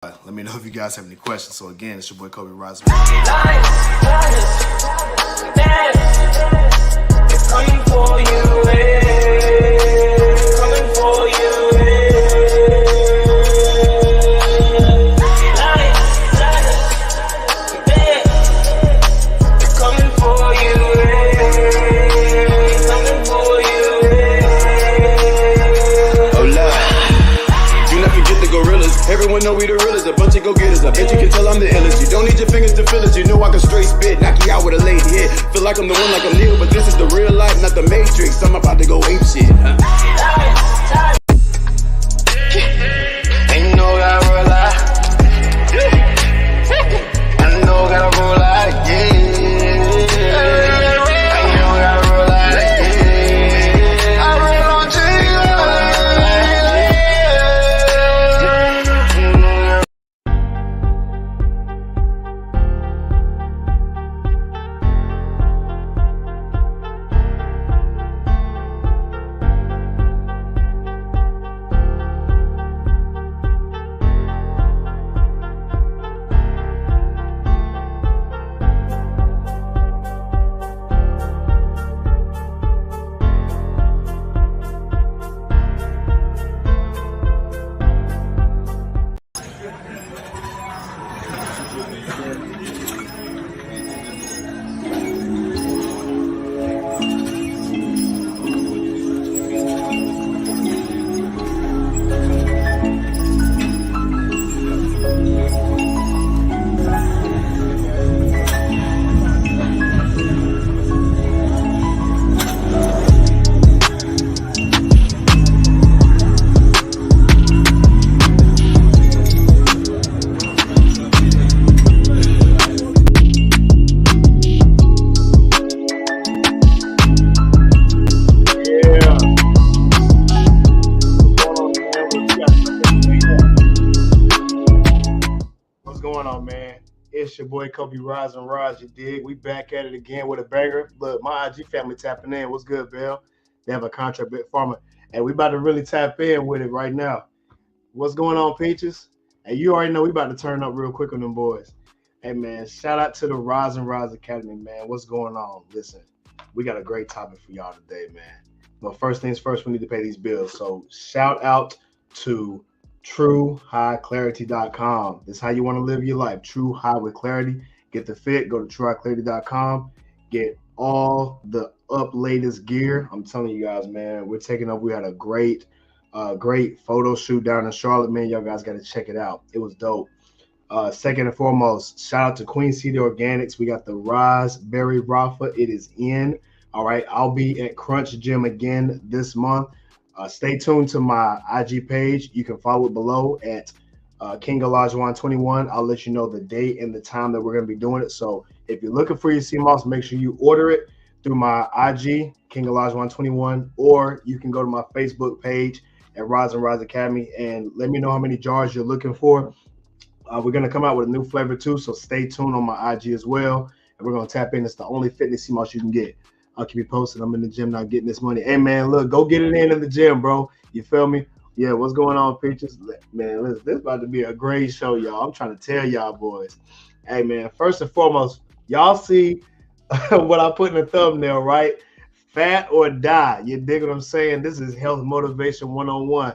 Let me know if you guys have any questions. So again, it's your boy Cobe Rising. Coming for you, coming for you. Coming for you, Oh Lord, do not forget the gorillas. Everyone know we the realest, a bunch of go-getters. I bet you can tell I'm the illest. You don't need your fingers to feel it. You know I can straight spit, knock you out with a lady hit. Feel like I'm the one, like I'm Neo, but this is the real life, not the Matrix. I'm about to go ape shit. Ain't no gotta roll out. I know gotta roll out, yeah. I know gotta roll out, yeah. I roll on to It's your boy Cobe Rise and Rise, you dig? We back at it again with a banger. Look, my IG family tapping in. What's good, Bill? They have a contract big farmer. And we about to really tap in with it right now. What's going on, Peaches? And you already know we about to turn up real quick on them boys. Hey, man, shout out to the Rise and Rise Academy, man. What's going on? Listen, we got a great topic for y'all today, man. But first things first, we need to pay these bills. So shout out to TrueHighClarity.com. This is how you want to live your life. True High with Clarity. Get the fit. Go to TrueHighClarity.com. Get all the latest gear. I'm telling you guys, man, we're taking up. We had a great photo shoot down in Charlotte, man. Y'all guys got to check it out. It was dope. Second and foremost, shout out to Queen City Organics. We got the Raspberry Rafa. It is in. All right. I'll be at Crunch Gym again this month. Stay tuned to my IG page. You can follow it below at King Alajuwan 21. I'll let you know the date and the time that we're going to be doing it. So if you're looking for your sea moss, make sure you order it through my IG, King Alajuwan 21, or you can go to my Facebook page at Rise and Rise Academy and let me know how many jars you're looking for. We're going to come out with a new flavor too, so stay tuned on my IG as well. And we're going to tap in. It's the only fitness sea moss you can get. I'll keep you posted. I'm in the gym now getting this money. Hey, man, look, go get it in the gym, bro. You feel me? Yeah, what's going on, Peaches? Man, listen, this is about to be a great show, y'all. I'm trying to tell y'all, boys. Hey, man, first and foremost, y'all see what I put in the thumbnail, right? Fat or die. You dig what I'm saying? This is health motivation 101.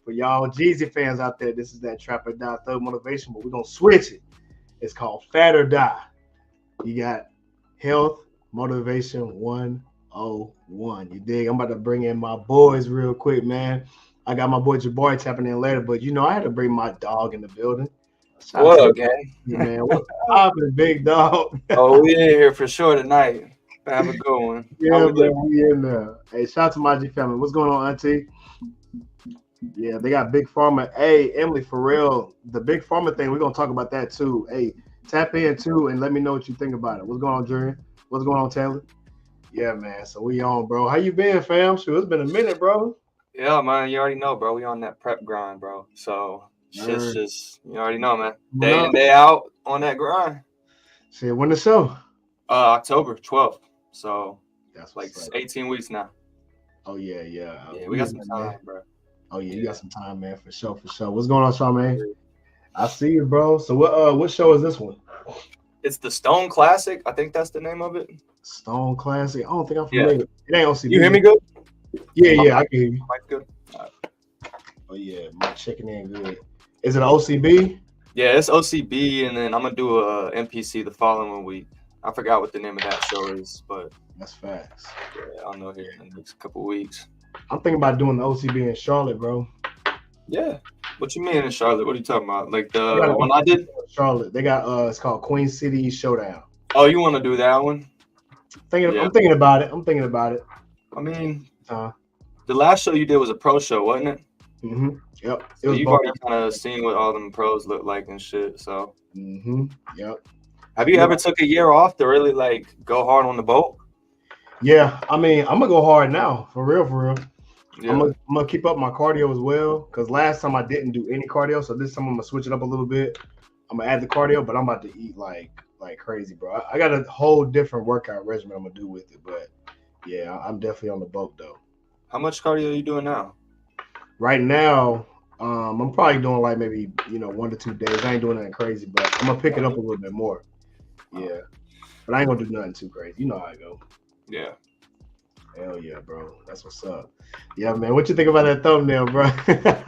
For y'all Jeezy fans out there, this is that trap or die thug motivation, but we're going to switch it. It's called Fat or Die. You got health motivation 101. You dig? I'm about to bring in my boys real quick, man. I got my boy Jabari tapping in later, but you know I had to bring my dog in the building. What up, gang? Man, what's poppin', big dog? Oh, we in here for sure tonight. Have a good one. Yeah, man, we in there. Hey, shout out to my G family. What's going on, Auntie? Yeah, they got Big Pharma. Hey, Emily, for real, the Big Pharma thing, we're going to talk about that too. Hey, tap in too and let me know what you think about it. What's going on, Julian? What's going on, Taylor? Yeah, man. So we on, bro. How you been, fam? Shoot, it's been a minute, bro. Yeah, man. You already know, bro. We on that prep grind, bro. So shit's just, you already know, man. Day in, day out on that grind. See, when the show? October 12th. So that's like 18 weeks now. Oh, yeah. Yeah, we got some time, bro. Oh, yeah, you got some time, man, for sure, for sure. What's going on, Charmaine? I see you, bro. So what show is this one? It's the Stone Classic. I think that's the name of it. Stone Classic. I don't think I'm Yeah. familiar. It ain't OCB. You hear me good? Yeah, I can hear you. Mike good? Oh yeah, my chicken in good. Is it an OCB? Yeah, it's OCB, and then I'm gonna do a NPC the following week. I forgot what the name of that show is, but That's facts. yeah, I'll know here in the next couple weeks. I'm thinking about doing the OCB in Charlotte, bro. Yeah. What you mean in Charlotte? What are you talking about? Like They the got one I did? Charlotte. They got it's called Queen City Showdown. Oh, you want to do that one? Yeah. I'm thinking about it. I'm thinking about it. I mean, Uh, the last show you did was a pro show, wasn't it? mm-hmm. Yep. It So was you've both. already kind of seen what all them pros look like and shit. So Mm-hmm. Yep. have you ever took a year off to really like go hard on the boat? Yeah. I mean, I'm gonna go hard now, for real, for real. Yeah. I'm gonna keep up my cardio as well, because last time I didn't do any cardio, so this time I'm gonna switch it up a little bit. I'm gonna add the cardio, but I'm about to eat like crazy, bro. I got a whole different workout regimen I'm gonna do with it, but yeah, I'm definitely on the boat though. How much cardio are you doing now? Right now, I'm probably doing like maybe 1 to 2 days. I ain't doing nothing crazy, but I'm gonna pick it up a little bit more. Yeah, but I ain't gonna do nothing too crazy. You know how I go. Yeah. Hell yeah, bro. That's what's up. Yeah, man. What you think about that thumbnail, bro?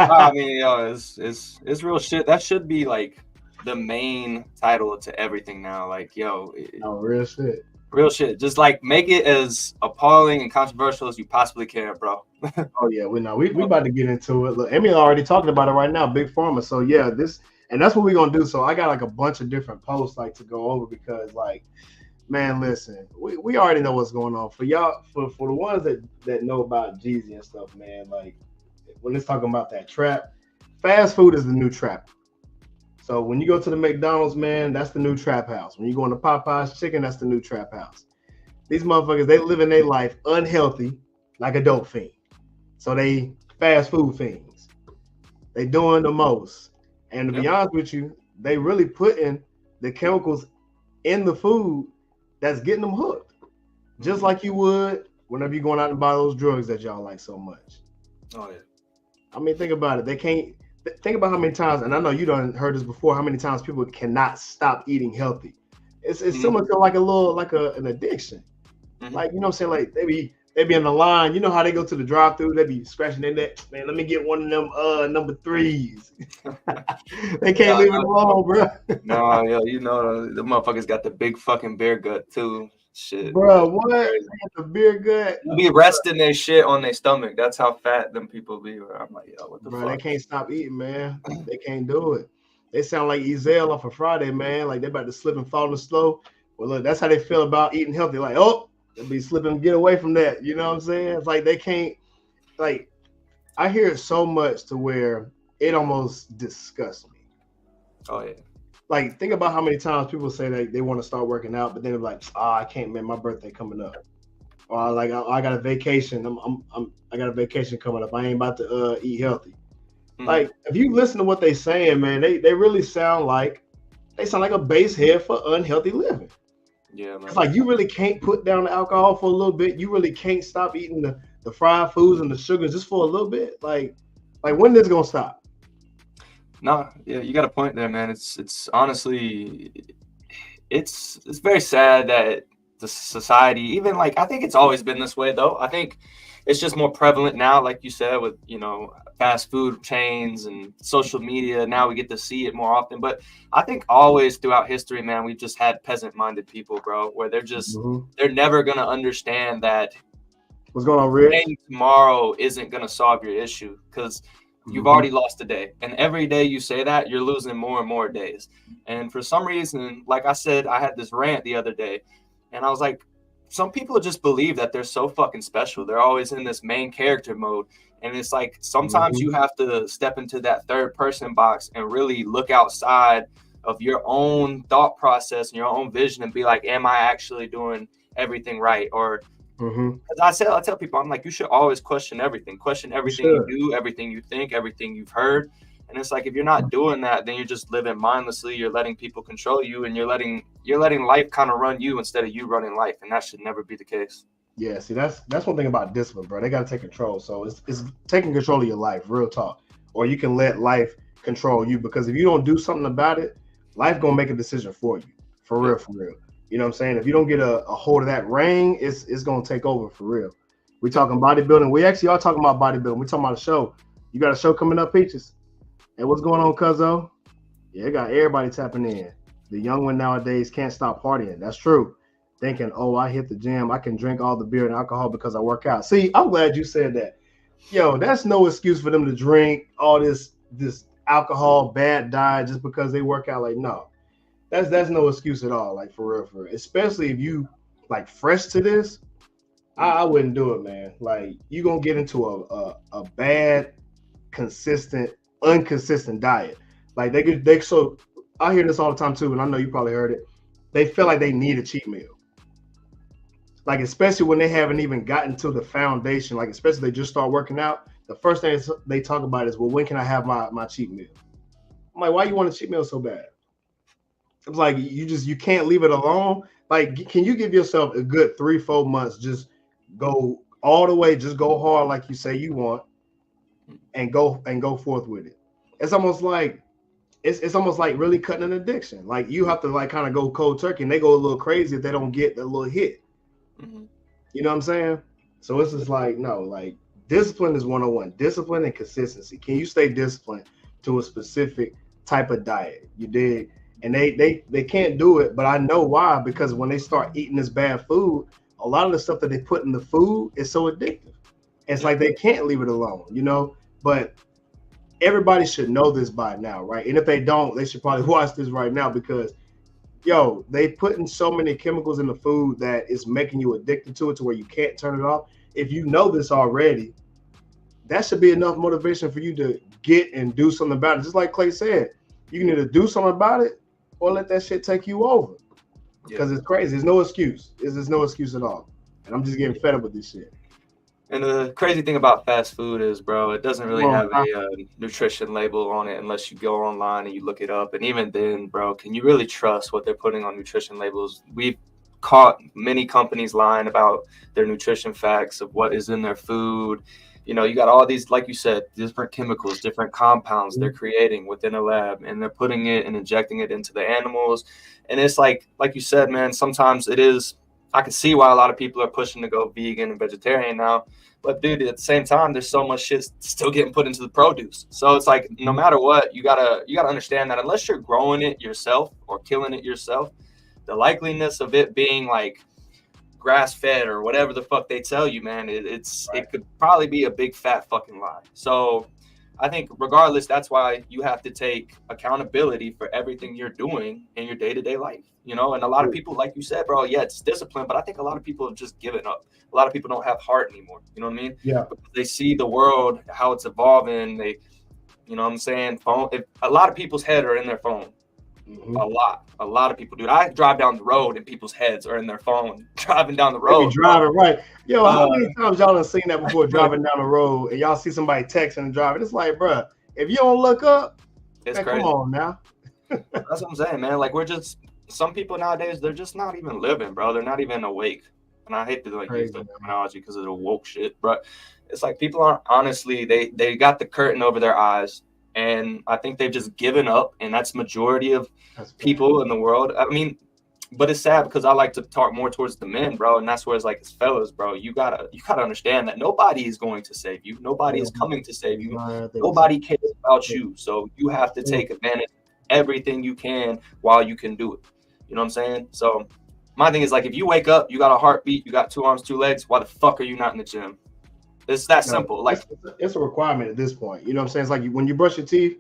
I mean, yo, it's real shit. That should be like the main title to everything now. Like, yo, No, real shit. real shit. Just like make it as appalling and controversial as you possibly can, bro. Oh yeah, we about to get into it. Look, Emmy already talking about it right now, Big Pharma. So yeah, that's what we're gonna do. So I got like a bunch of different posts like to go over because like, man, listen, we already know what's going on. For y'all, for the ones that know about Jeezy and stuff, man, like when it's talking about that trap, fast food is the new trap. So when you go to the McDonald's, man, that's the new trap house. When you go into Popeye's Chicken, that's the new trap house. These motherfuckers, they living their life unhealthy like a dope fiend. So they fast food fiends. They doing the most. And to be honest with you, they really putting the chemicals in the food that's getting them hooked. Just like you would whenever you're going out and buy those drugs that y'all like so much. Oh yeah. I mean, think about it. They can't think about how many times, and I know you done heard this before, how many times people cannot stop eating healthy. It's similar to like an addiction. Mhm. Like, you know what I'm saying? Like they be in the line. You know how they go to the drive-thru, they be scratching their neck. Man, let me get one of them number 3s. They can't leave it alone, bro. No, yo, you know the motherfuckers got the big fucking beer gut too. Shit. Bro, what? They got the beer gut. They be resting their shit on their stomach. That's how fat them people be. I'm like, yo, what the Bro, fuck? they can't stop eating, man. They can't do it. They sound like Ezell off of Friday, man. Like they about to slip and fall in the slow. Well, look, that's how they feel about eating healthy. Like, oh, they'll be slipping, get away from that. You know what I'm saying? It's like they can't. Like, I hear it so much to where it almost disgusts me. Oh yeah. Like, think about how many times people say that they want to start working out, but then they're like, I can't, man. My birthday coming up, or like I got a vacation. I got a vacation coming up. I ain't about to eat healthy. Mm-hmm. Like, if you listen to what they saying, man, they really sound like a base head for unhealthy living. Yeah, man. It's like you really can't put down the alcohol for a little bit. You really can't stop eating the fried foods and the sugars just for a little bit. Like when this gonna stop? No, yeah, you got a point there, man. It's honestly, it's very sad that the society, even like, I think it's always been this way though. I think it's just more prevalent now, like you said, with, fast food chains and social media. Now we get to see it more often. But I think always throughout history, man, we've just had peasant-minded people, bro, where they're just, they're never going to understand that what's going on, Rick? Tomorrow isn't going to solve your issue because you've already lost a day. And every day you say that, you're losing more and more days. And for some reason, like I said, I had this rant the other day, and I was like, some people just believe that they're so fucking special. They're always in this main character mode. And it's like, sometimes you have to step into that third person box and really look outside of your own thought process and your own vision and be like, am I actually doing everything right? Or as I tell people, I'm like, you should always question everything you do, everything you think, everything you've heard. And it's like, if you're not doing that, then you're just living mindlessly. You're letting people control you, and you're letting life kind of run you instead of you running life. And that should never be the case. Yeah, see, that's one thing about discipline, bro. They got to take control. So it's taking control of your life, real talk. Or you can let life control you, because if you don't do something about it, life gonna make a decision for you. For real, for real. You know what I'm saying? If you don't get a hold of that reign, it's gonna take over for real. We talking bodybuilding. We actually are talking about bodybuilding. We talking about a show. You got a show coming up, Peaches? Hey, what's going on, Cuzzo? Yeah, it got everybody tapping in. The young one nowadays can't stop partying. That's true. Thinking, oh, I hit the gym, I can drink all the beer and alcohol because I work out. See, I'm glad you said that. Yo, that's no excuse for them to drink all this alcohol, bad diet just because they work out. Like, no, that's no excuse at all. Like, for real. Especially if you like fresh to this, I wouldn't do it, man. Like, you gonna get into a bad, inconsistent diet. Like they so I hear this all the time too, and I know you probably heard it. They feel like they need a cheat meal. Like, especially when they haven't even gotten to the foundation, like especially they just start working out, the first thing they talk about is, well, when can I have my cheat meal? I'm like, why you want a cheat meal so bad? It's like you can't leave it alone. Like, can you give yourself a good 3-4 months, just go all the way, just go hard like you say you want, and go forth with it. It's almost like really cutting an addiction. Like, you have to like kind of go cold turkey, and they go a little crazy if they don't get the little hit. Mm-hmm. You know what I'm saying? So it's just like, no, like discipline is 101. Discipline and consistency. Can you stay disciplined to a specific type of diet? You dig? And they can't do it, but I know why, because when they start eating this bad food, a lot of the stuff that they put in the food is so addictive. It's like they can't leave it alone, you know? But everybody should know this by now, right? And if they don't, they should probably watch this right now, because yo, they putting so many chemicals in the food that it's making you addicted to it to where you can't turn it off. If you know this already, that should be enough motivation for you to get and do something about it. Just like Clay said, you can either do something about it or let that shit take you over. Because it's crazy. There's no excuse. There's no excuse at all. And I'm just getting fed up with this shit. And the crazy thing about fast food is, bro, it doesn't really have a nutrition label on it unless you go online and you look it up. And even then, bro, can you really trust what they're putting on nutrition labels? We've caught many companies lying about their nutrition facts of what is in their food. You know, you got all these, like you said, different chemicals, different compounds they're creating within a lab, and they're putting it and injecting it into the animals. And it's like you said, man, sometimes it is, I can see why a lot of people are pushing to go vegan and vegetarian now. But dude, at the same time, there's so much shit still getting put into the produce. So it's like, no matter what, you gotta understand that unless you're growing it yourself or killing it yourself, the likeliness of it being like grass fed or whatever the fuck they tell you, man, it could probably be a big fat fucking lie. So I think regardless, that's why you have to take accountability for everything you're doing in your day-to-day life, you know? And a lot of people, like you said, bro, yeah, it's discipline, but I think a lot of people have just given up. A lot of people don't have heart anymore. You know what I mean? Yeah. They see the world, how it's evolving. They, you know what I'm saying? A lot of people's head are in their phone. Mm-hmm. A lot of people, dude. I drive down the road and people's heads are in their phone driving down the road. Driving, right. Yo, how many times y'all have seen that before, driving down the road and y'all see somebody texting and driving? It's like, bro, if you don't look up, it's man, crazy. Come on now. That's what I'm saying, man. Like, some people nowadays, they're just not even living, bro. They're not even awake. And I hate to use the terminology because of the woke shit, but it's like people aren't, honestly, they got the curtain over their eyes, and I think they've just given up, and that's majority of people in the world. I mean, but it's sad because I like to talk more towards the men, bro, and that's where it's like, as fellas, bro, you gotta understand that nobody is going to save you. Nobody is coming to save you. Nobody cares about you. So you have to take advantage of everything you can while you can do it. You know what I'm saying? So my thing is, like, if you wake up, you got a heartbeat, you got 2 arms, 2 legs, why the fuck are you not in the gym? It's that simple. Like, it's a requirement at this point. You know what I'm saying? It's like when you brush your teeth,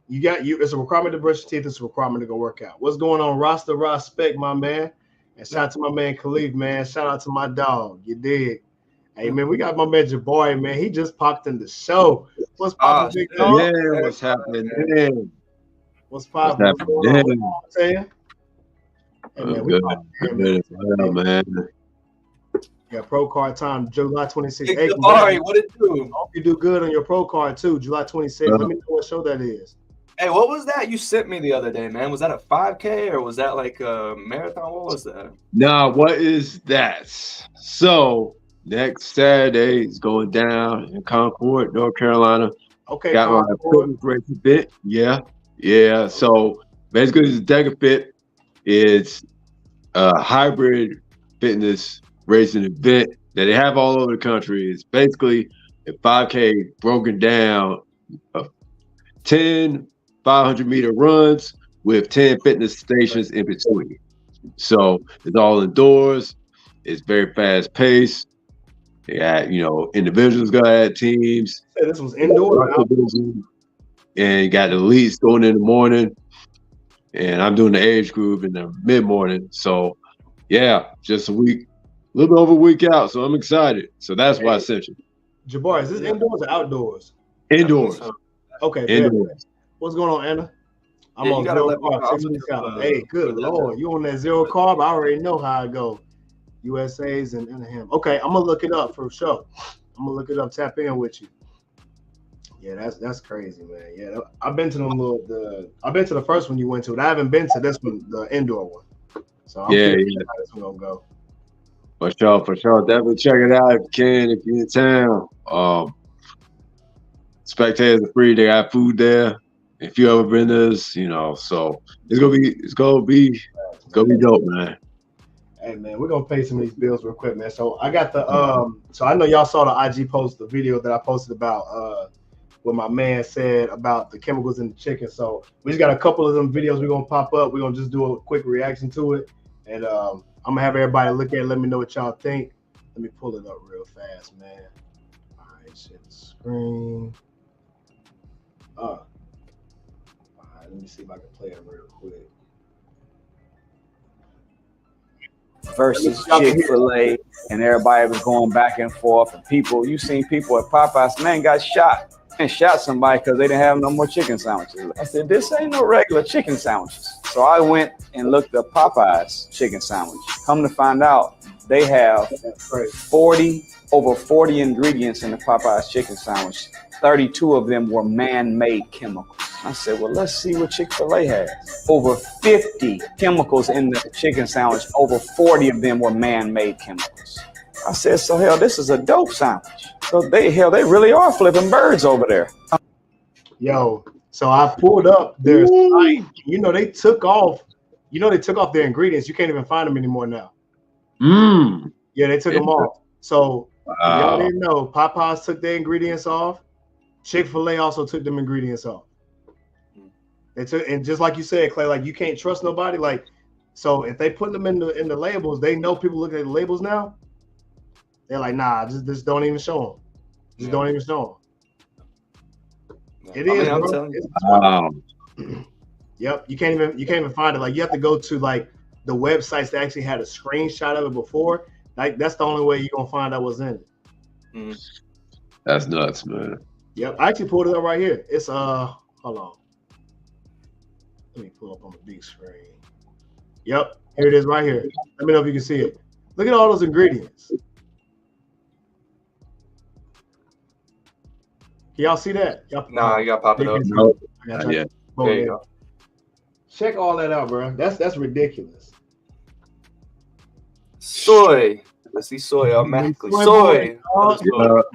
it's a requirement to brush your teeth. It's a requirement to go work out. What's going on, Rasta Spec, my man? And shout out to my man Khalif, man. Shout out to my dog. You dig? Hey, man, we got my man Jaboy, man. He just popped in the show. What's popping, big dog? Yeah, what's happening? Yeah. What's popping? What's going on? You know what I'm saying? Hey, man, good, man. Yeah, pro card time, July 26th. Hey, Jabari, what it do? I hope you do good on your pro card too, July 26th. Let me know what show that is. Hey, what was that you sent me the other day, man? Was that a 5K or was that like a marathon? What was that? Nah, what is that? So next Saturday is going down in Concord, North Carolina. Okay, Got my fitness racing fit. Yeah. So basically, this Deca Fit is a hybrid fitness racing event that they have all over the country. It's basically a 5K broken down of 10 500-meter runs with 10 fitness stations in between. So it's all indoors. It's very fast paced. They got, individuals got add teams. Hey, this was indoor. And you got the elites going in the morning. And I'm doing the age group in the mid-morning. So, yeah, just a little bit over a week out. So I'm excited. So that's why I sent you. Jabbar, is this indoors or outdoors? Indoors. Okay, indoors. What's going on, Anna? I'm on zero carb. Hey, good Lord. You on that zero carb? I already know how it go. USA's and him. Okay, I'm gonna look it up for sure. I'm gonna look it up, tap in with you. Yeah, that's crazy, man. Yeah, I've been to I've been to the first one you went to. I haven't been to this one, the indoor one. So I'm yeah. how this one gonna go. For sure. Definitely check it out if you can, if you're in town. Spectators are free. They got food there. If you ever been to this, so it's gonna be dope, man. Hey man, we're gonna pay some of these bills real quick, man. So I got the so I know y'all saw the IG post, the video that I posted about what my man said about the chemicals in the chicken. So we just got a couple of them videos we're gonna pop up. We're gonna just do a quick reaction to it. And I'm gonna have everybody look at it, let me know what y'all think. Let me pull it up real fast, man. All right, share the screen. All right, let me see if I can play it real quick. Versus Chick-fil-A, and everybody was going back and forth. And you seen people at Popeyes, man, got shot and shot somebody because they didn't have no more chicken sandwiches. I said, this ain't no regular chicken sandwiches. So I went and looked up Popeyes chicken sandwich. Come to find out, they have over 40 ingredients in the Popeyes chicken sandwich. 32 of them were man-made chemicals. I said, well, let's see what Chick-fil-A has. Over 50 chemicals in the chicken sandwich. Over 40 of them were man-made chemicals. I said, so hell, this is a dope sandwich. So they really are flipping birds over there. Yo, so I pulled up their site. They took off their ingredients. You can't even find them anymore now. Yeah, they took them off. So y'all didn't know, Popeyes took their ingredients off. Chick-fil-A also took them ingredients off. They took, and just like you said, Clay, like you can't trust nobody. Like, so if they put them in the labels, they know people looking at the labels now. They're like, nah, just don't even show them. Don't even show them. It is. I'm telling you. Yep, you can't even find it. Like you have to go to like the websites that actually had a screenshot of it before. Like that's the only way you're gonna find out what's in it. That's nuts, man. Yep, I actually pulled it up right here. It's hold on. Let me pull up on the big screen. Yep, here it is right here. Let me know if you can see it. Look at all those ingredients. Can y'all see that? Nah, you gotta pop it up. No. There you go. Check all that out, bro. That's ridiculous. Soy. I see soy automatically. Soy. Corn starch.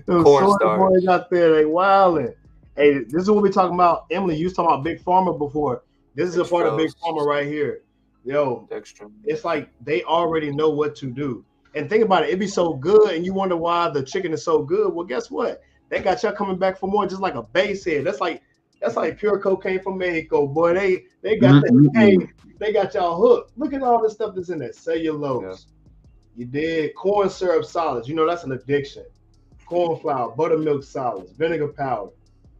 Boys out there, they wilding. Hey, this is what we're talking about. Emily, you was talking about Big Pharma before. This is a part of Big Pharma right here. Yo, it's like they already know what to do. And think about it, it'd be so good, and you wonder why the chicken is so good. Well, guess what? They got y'all coming back for more, just like a base head. That's like pure cocaine from Mexico, boy. They got they got y'all hooked. Look at all the stuff that's in there. Cellulose. Yeah. You did corn syrup solids. That's an addiction. Corn flour, buttermilk solids, vinegar powder,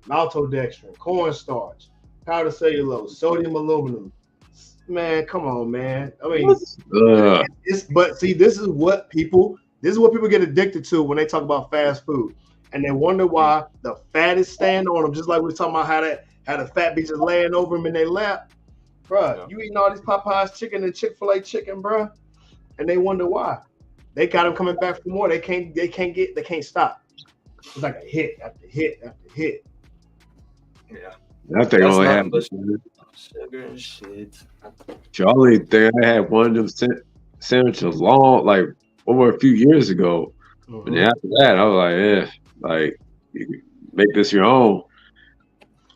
maltodextrin, cornstarch, powdered cellulose, sodium aluminum. Man, come on, man. I mean, but see, this is what people get addicted to when they talk about fast food, and they wonder why the fat is staying on them. Just like we were talking about how the fat be just laying over them in their lap, bruh. You eating all these Popeyes chicken and Chick-fil-A chicken, bruh, and they wonder why. They got them coming back for more. They can't stop. It's like a hit after hit after hit. Yeah. That thing only happened. Sugar and shit. The only thing I had one of them sandwiches long, like over a few years ago. And after that, I was like, Like, you can make this your own.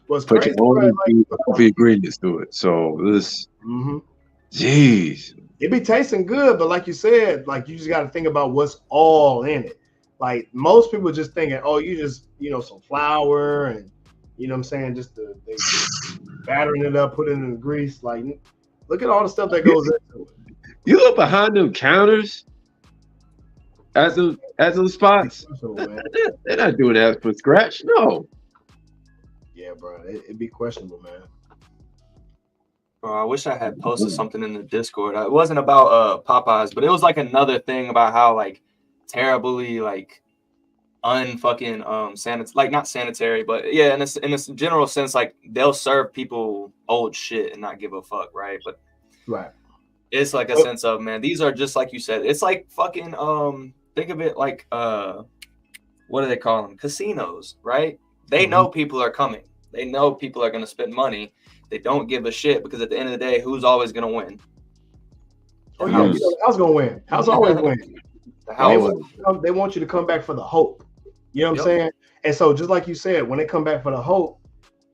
What's Put crazy, your own bro, like, ingredients to it. So this, mhm. jeez. It be tasting good, but like you said, like you just got to think about what's all in it. Like most people just thinking, oh, you just some flour and what I'm saying, they battering it up, put it in the grease. Like, look at all the stuff that goes into it. You look behind them counters at those spots. They're not doing that from scratch. No. Yeah, bro, it'd be questionable, man. Bro, I wish I had posted something in the Discord. It wasn't about Popeyes, but it was like another thing about how like terribly like unfucking sanitary, like not sanitary, but yeah, in a general sense, like they'll serve people old shit and not give a fuck, right? But right, it's like a sense of, man, these are just like you said. It's like fucking think of it like what do they call them? Casinos, right? They know people are coming. They know people are gonna spend money. They don't give a shit because at the end of the day, who's always gonna win? Oh yeah, the house gonna win. House always win. The house. They want you to come back for the hope. You know what I'm saying? And so just like you said, when they come back for the hope,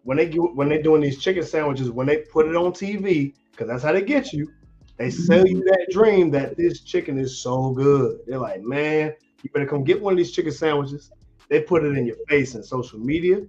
when they're doing these chicken sandwiches, when they put it on TV, because that's how they get you, they sell you that dream that this chicken is so good. They're like, man, you better come get one of these chicken sandwiches. They put it in your face in social media.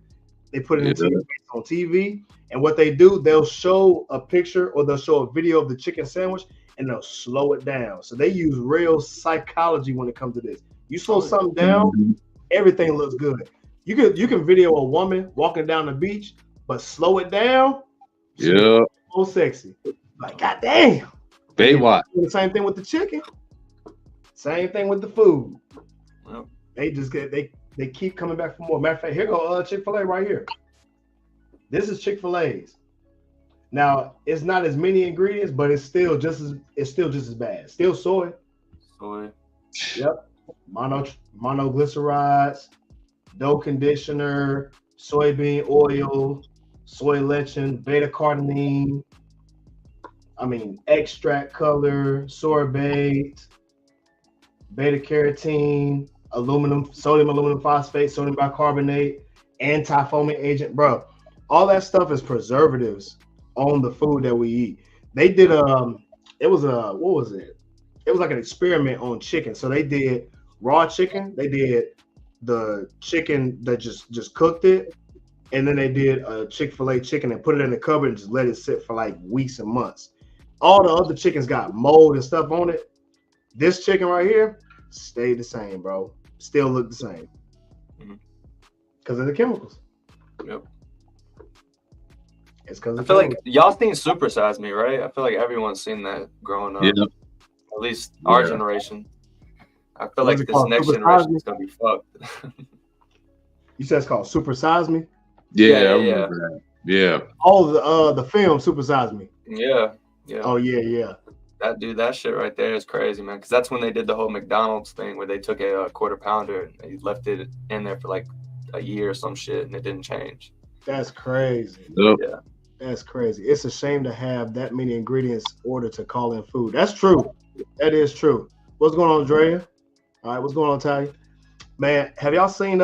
They put it into your face on TV. And what they do, they'll show a picture or they'll show a video of the chicken sandwich and they'll slow it down. So they use real psychology when it comes to this. You slow something down, everything looks good. You can video a woman walking down the beach, but slow it down. Yeah. So sexy. Like, goddamn. Baywatch. The same thing with the chicken. Same thing with the food. Well, they just they keep coming back for more. Matter of fact, here go Chick-fil-A right here. This is Chick-fil-A's. Now it's not as many ingredients, but it's still just as bad. Still soy. Soy. Yep. Monoglycerides, dough conditioner, soybean oil, soy lecithin, beta carotene. Extract color, sorbate, beta carotene, sodium aluminum phosphate, sodium bicarbonate, anti-foaming agent, bro. All that stuff is preservatives on the food that we eat. They did what was it? It was like an experiment on chicken. So they did raw chicken, they did the chicken that just cooked it, and then they did a Chick-fil-A chicken and put it in the cupboard and just let it sit for like weeks and months. All the other chickens got mold and stuff on it. This chicken right here stayed the same, bro. Still look the same because of the chemicals. Yep. It's because I feel like y'all seen Super Size Me, right? I feel like everyone's seen that growing up. Yeah. At least our generation. I feel like this next generation is gonna be fucked. You said it's called Super Size Me? Yeah, I remember that. Yeah. Oh, the film Super Size Me. Yeah. Yeah. Oh yeah. That shit right there is crazy, man. Because that's when they did the whole McDonald's thing where they took a quarter pounder and they left it in there for like a year or some shit and it didn't change. That's crazy. Yep. Yeah. That's crazy. It's a shame to have that many ingredients ordered to call in food. That's true. That is true. What's going on, Drea? All right, what's going on, Tally? Man, have y'all seen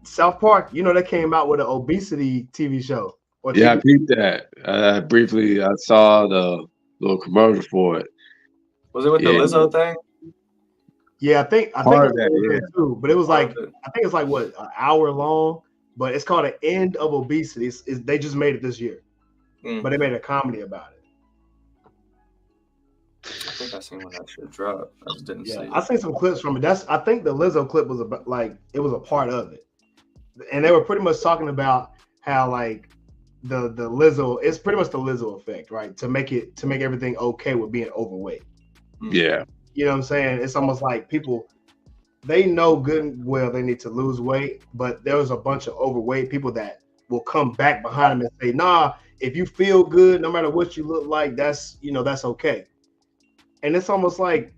South Park? You know, they came out with an obesity TV show. Yeah, I peeped that. Briefly, I saw the little commercial for it. Was it with the Lizzo thing? Yeah, I think Part of that, too. But it was like, I think it's like what, an hour long. But it's called The End of Obesity. They just made it this year, but they made a comedy about it. I think I seen when that shit dropped. I just didn't see it. I seen some clips from it. I think the Lizzo clip was about, like, it was a part of it, and they were pretty much talking about how like the Lizzo, it's pretty much the Lizzo effect, right? To make everything okay with being overweight. Yeah. You know what I'm saying? It's almost like people, they know good and well they need to lose weight, but there was a bunch of overweight people that will come back behind them and say, nah, if you feel good, no matter what you look like, that's okay. And it's almost like,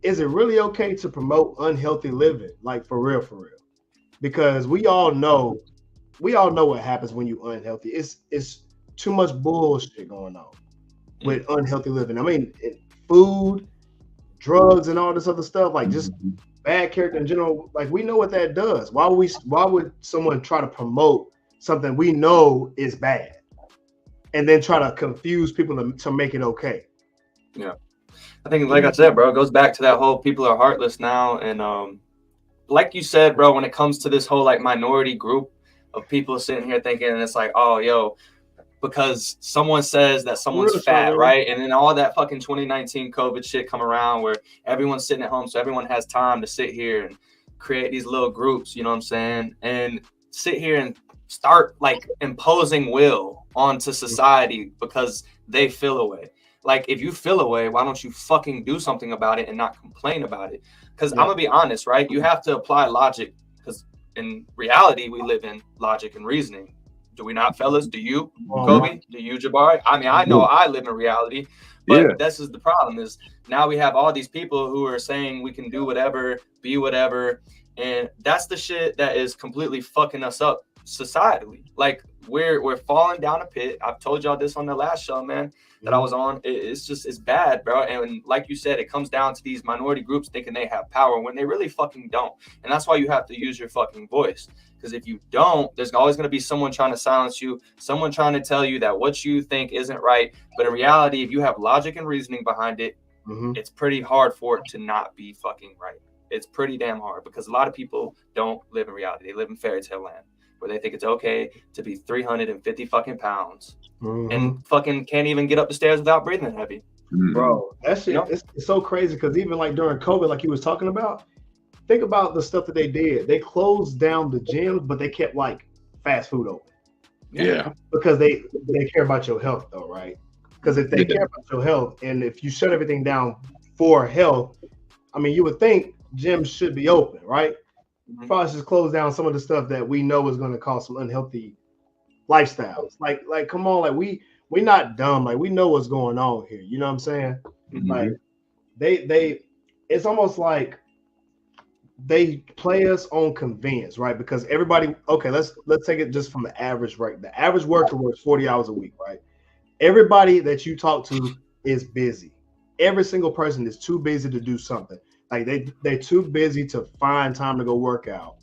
is it really okay to promote unhealthy living? Like for real? Because we all know what happens when you're unhealthy. It's too much bullshit going on with unhealthy living. I mean, food, drugs, and all this other stuff. Like, just bad character in general, like we know what that does. Why would someone try to promote something we know is bad and then try to confuse people to make it okay? Yeah. I think, like I said, bro, it goes back to that whole people are heartless now. And like you said, bro, when it comes to this whole like minority group of people sitting here thinking, and it's like, oh, yo, because someone says that someone's fat, right? And then all that fucking 2019 COVID shit come around where everyone's sitting at home. So everyone has time to sit here and create these little groups, you know what I'm saying? And sit here and start like imposing will onto society because they feel away. Like, if you feel away, why don't you fucking do something about it and not complain about it? Because I'm gonna be honest, right? You have to apply logic, because in reality, we live in logic and reasoning. Do we not, fellas? Do you, Kobe? Do you, Jabari? I mean, I know I live in reality, but this is the problem: is now we have all these people who are saying we can do whatever, be whatever, and that's the shit that is completely fucking us up societally. Like, we're falling down a pit. I've told y'all this on the last show, man, that I was on. It's bad, bro. And like you said, it comes down to these minority groups thinking they have power when they really fucking don't. And that's why you have to use your fucking voice. Because if you don't, there's always going to be someone trying to silence you, someone trying to tell you that what you think isn't right. But in reality, if you have logic and reasoning behind it, it's pretty hard for it to not be fucking right. It's pretty damn hard, because a lot of people don't live in reality. They live in fairy tale land, where they think it's okay to be 350 fucking pounds and fucking can't even get up the stairs without breathing heavy. Bro, that shit, it's so crazy, because even like during COVID, like you was talking about, think about the stuff that they did. They closed down the gyms, but they kept like fast food open. Yeah. Because they care about your health though, right? Because if they care about your health, and if you shut everything down for health, I mean, you would think gyms should be open, right? Probably just close down some of the stuff that we know is going to cause some unhealthy lifestyles. Like, come on, like we're not dumb. Like, we know what's going on here. You know what I'm saying? Like, they it's almost like they play us on convenience, right? Because everybody, okay, let's take it just from the average, right? The average worker works 40 hours a week, right? Everybody that you talk to is busy. Every single person is too busy to do something. Like, they're too busy to find time to go work out,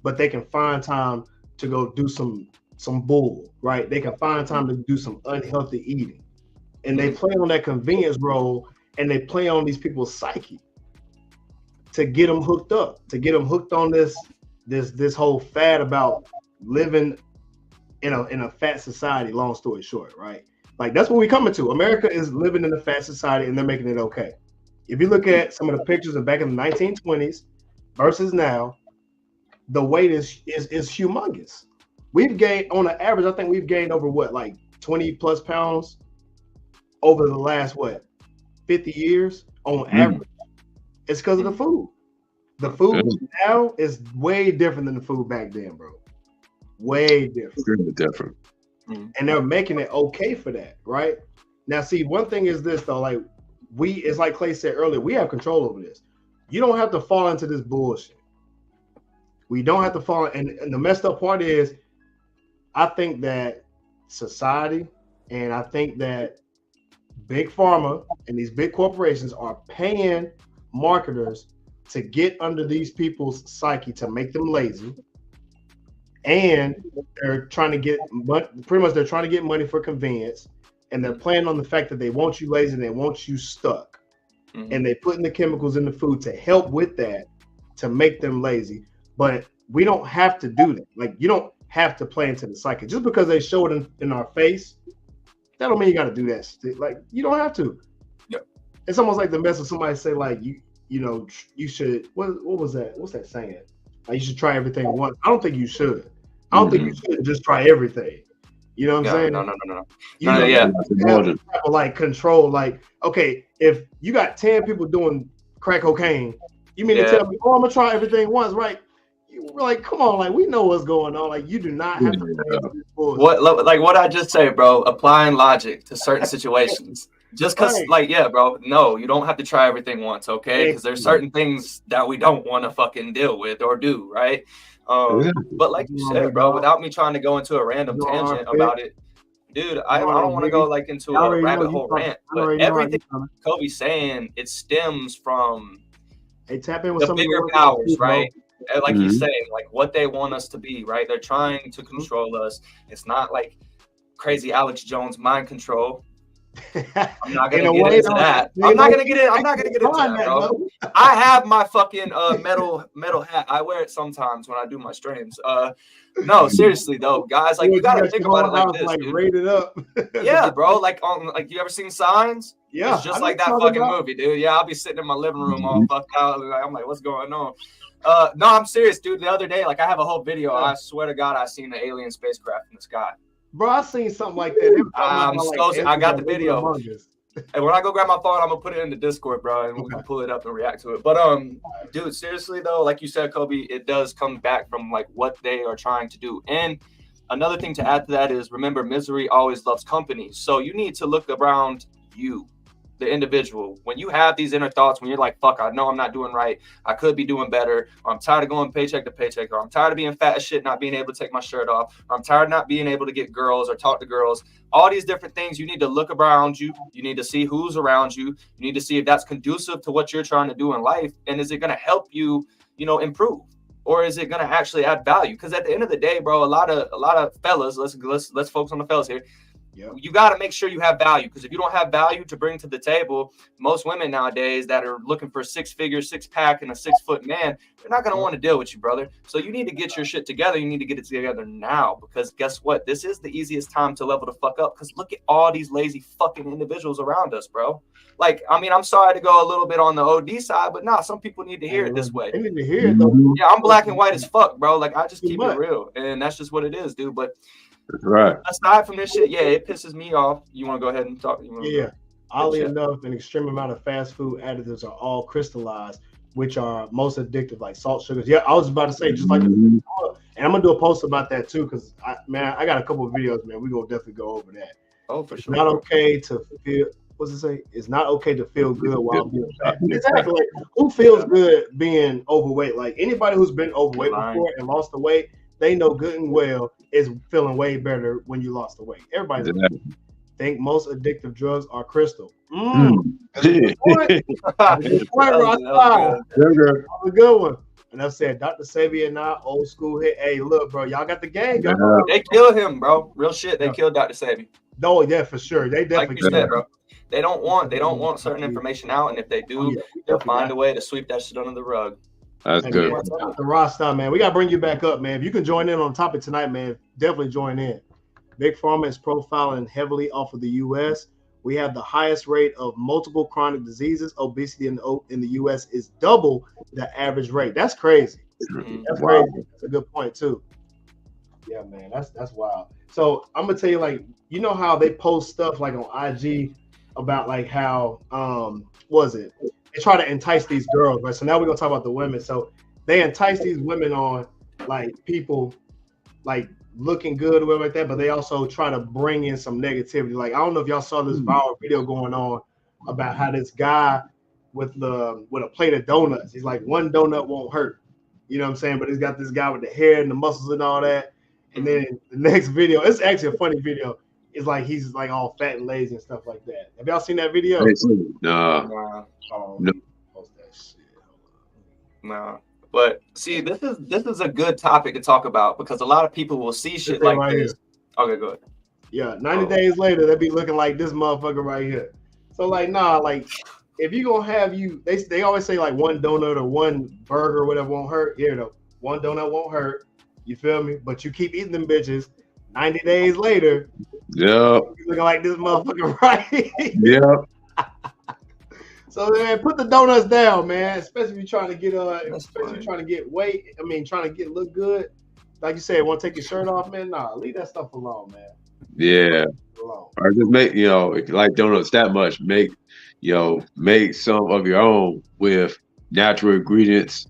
but they can find time to go do some bull, right? They can find time to do some unhealthy eating. And they play on that convenience role, and they play on these people's psyche to get them hooked up, to get them hooked on this whole fad about living in a fat society, long story short, right? Like, that's what we're coming to. America is living in a fat society, and they're making it okay. If you look at some of the pictures of back in the 1920s versus now, the weight is humongous. We've gained, on an average, I think we've gained over what, like 20 plus pounds over the last 50 years on average. It's because of the food. The food now is way different than the food back then, bro. Way different. Really different. And they're making it okay for that, right? Now, see, one thing is this though, like, it's like Clay said earlier, we have control over this. You don't have to fall into this bullshit. We don't have to fall. And the messed up part is, I think that society, and I think that big pharma and these big corporations are paying marketers to get under these people's psyche to make them lazy. And they're trying to get they're trying to get money for convenience. And they're playing on the fact that they want you lazy and they want you stuck. And they putting the chemicals in the food to help with that, to make them lazy. But we don't have to do that. Like, you don't have to play into the psyche. Just because they show it in our face, that don't mean you got to do that. Like, you don't have to. Yep. It's almost like the mess of somebody say, like, you know, you should, what was that? What's that saying? Like, you should try everything once. I don't think you should. I don't think you should just try everything. You know what I'm saying? No. You have like control. Like, okay, if you got 10 people doing crack cocaine, you mean to tell me, oh, I'm gonna try everything once, right? We're like, come on, like, we know what's going on. Like, you do not have to. What I just say, bro? Applying logic to certain situations. Just because, like, yeah, bro, no, you don't have to try everything once, okay? Because there's certain things that we don't want to fucking deal with or do, right? But like you said, bro, without me trying to go into a random tangent about it, dude, I don't want to go like into a rabbit hole rant. But everything Kobe's saying, it stems from Hey, tap in with the some of bigger your powers, right? And like he's Mhm. saying, like what they want us to be, right? They're trying to control us. It's not like crazy Alex Jones mind control. I'm not In gonna a get way, into though, that. they I'm not low gonna key get in. I'm think not gonna get into behind that, bro. though. I have my fucking metal hat. I wear it sometimes when I do my streams. No, seriously though, guys, like Boy, you gotta got think your about whole it like house this, like dude. rated up. Yeah, bro. Like you ever seen Signs? Yeah, It's just I know like what that you're fucking talking about. movie, dude. Yeah, I'll be sitting in my living room all Mhm. fucked out. And I'm like, what's going on? No, I'm serious, dude. The other day, like I have a whole video. Yeah. I swear to God, I seen an alien spacecraft in the sky. Bro, I seen something like that. They were talking about, I got the Living video. Among Us. And when I go grab my phone, I'm gonna put it in the Discord, bro, and we can pull it up and react to it. But dude, seriously though, like you said, Kobe, it does come back from like what they are trying to do. And another thing to add to that is remember, misery always loves company. So you need to look around you, the individual. When you have these inner thoughts, when you're like, fuck, I know I'm not doing right, I could be doing better, or I'm tired of going paycheck to paycheck, or I'm tired of being fat as shit, not being able to take my shirt off, or I'm tired of not being able to get girls or talk to girls, all these different things, you need to look around you. You need to see who's around you. You need to see if that's conducive to what you're trying to do in life. And is it going to help you, improve? Or is it going to actually add value? Because at the end of the day, bro, a lot of fellas, let's focus on the fellas here. Yep. You got to make sure you have value, because if you don't have value to bring to the table, most women nowadays that are looking for 6-figure, 6-pack, and a 6-foot man, they're not going to want to deal with you, brother. So you need to get your shit together. You need to get it together now, because guess what? This is the easiest time to level the fuck up, because look at all these lazy fucking individuals around us, bro. Like, I mean, I'm sorry to go a little bit on the OD side, but nah, some people need to hear it this way. They need to hear it though. Yeah, I'm black and white as fuck, bro. Like, I just Too keep much. it real, and that's just what it is, dude. But Right. aside from this shit, yeah, it pisses me off. You want to go ahead and talk? Yeah. Oddly enough, an extreme amount of fast food additives are all crystallized, which are most addictive, like salt, sugars. Yeah, I was about to say, just like, Mhm. and I'm gonna do a post about that too, because I got a couple of videos, man. We're gonna definitely go over that. Oh, for It's sure. not okay to feel. What's it say? It's not okay to feel good while being fat. Exactly. Like, who feels good being overweight? Like anybody who's been overweight before and lost the weight, they know good and well is feeling way better when you lost the weight. Everybody think most addictive drugs are crystal. That's a good point. That's a good point, Rasta. That's a good one. And I said, Dr. Sabi and I, old school hit. Hey, look, bro, y'all got the game. They killed him, bro. Real shit. They killed Dr. Sabi. No, yeah, for sure. They definitely like you said, bro. They don't want certain information out, and if they do, they'll find a way to sweep that shit under the rug. That's good. Man, Dr. Rasta, man, we gotta bring you back up, man. If you can join in on the topic tonight, man, definitely join in. Big Pharma is profiling heavily off of the U.S. We have the highest rate of multiple chronic diseases. Obesity in the U.S. is double the average rate. That's crazy. That's crazy. That's a good point too. Yeah, man, that's wild. So I'm gonna tell you, like, you know how they post stuff like on IG about like how they try to entice these girls, right? So now we're gonna talk about the women. So they entice these women on like people like looking good or whatever like that, but they also try to bring in some negativity. Like, I don't know if y'all saw this viral video going on about how this guy with a plate of donuts, he's like, one donut won't hurt. You know what I'm saying? But he's got this guy with the hair and the muscles and all that. And then the next video, it's actually a funny video. It's like he's like all fat and lazy and stuff like that. Have y'all seen that video? No. No. No. But see, this is a good topic to talk about, because a lot of people will see shit like right this. Here. Okay, go ahead. Yeah, 90 days later, they'll be looking like this motherfucker right here. So like, nah, like if you gonna have they always say like one donut or one burger or whatever won't hurt. Here though, one donut won't hurt. You feel me? But you keep eating them bitches. 90 days later, yeah, looking like this motherfucker, right? Yeah. So man, put the donuts down, man. Especially if you're trying to get weight. I mean, trying to look good. Like you said, want to take your shirt off, man? Nah, leave that stuff alone, man. Yeah. Or just make, if you like donuts that much, make some of your own with natural ingredients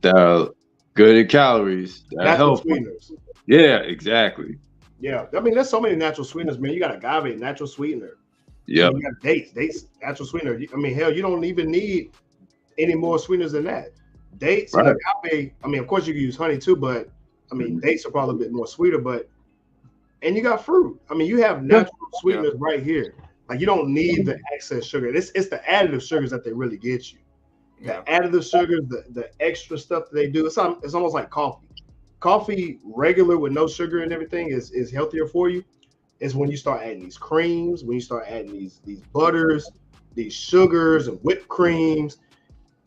that are good in calories. That help. Sweeteners. Yeah, exactly. Yeah, I mean, there's so many natural sweeteners, man. You got agave, natural sweetener. Yeah. You got dates, natural sweetener. I mean, hell, you don't even need any more sweeteners than that. Dates and agave. I mean, of course, you can use honey too, but I mean, dates are probably a bit more sweeter. And you got fruit. I mean, you have natural sweeteners right here. Like, you don't need the excess sugar. It's the additive sugars that they really get you. The additive sugars, the extra stuff that they do, it's almost like coffee. Coffee regular with no sugar and everything is healthier for you. It's when you start adding these creams, when you start adding these butters, these sugars and whipped creams,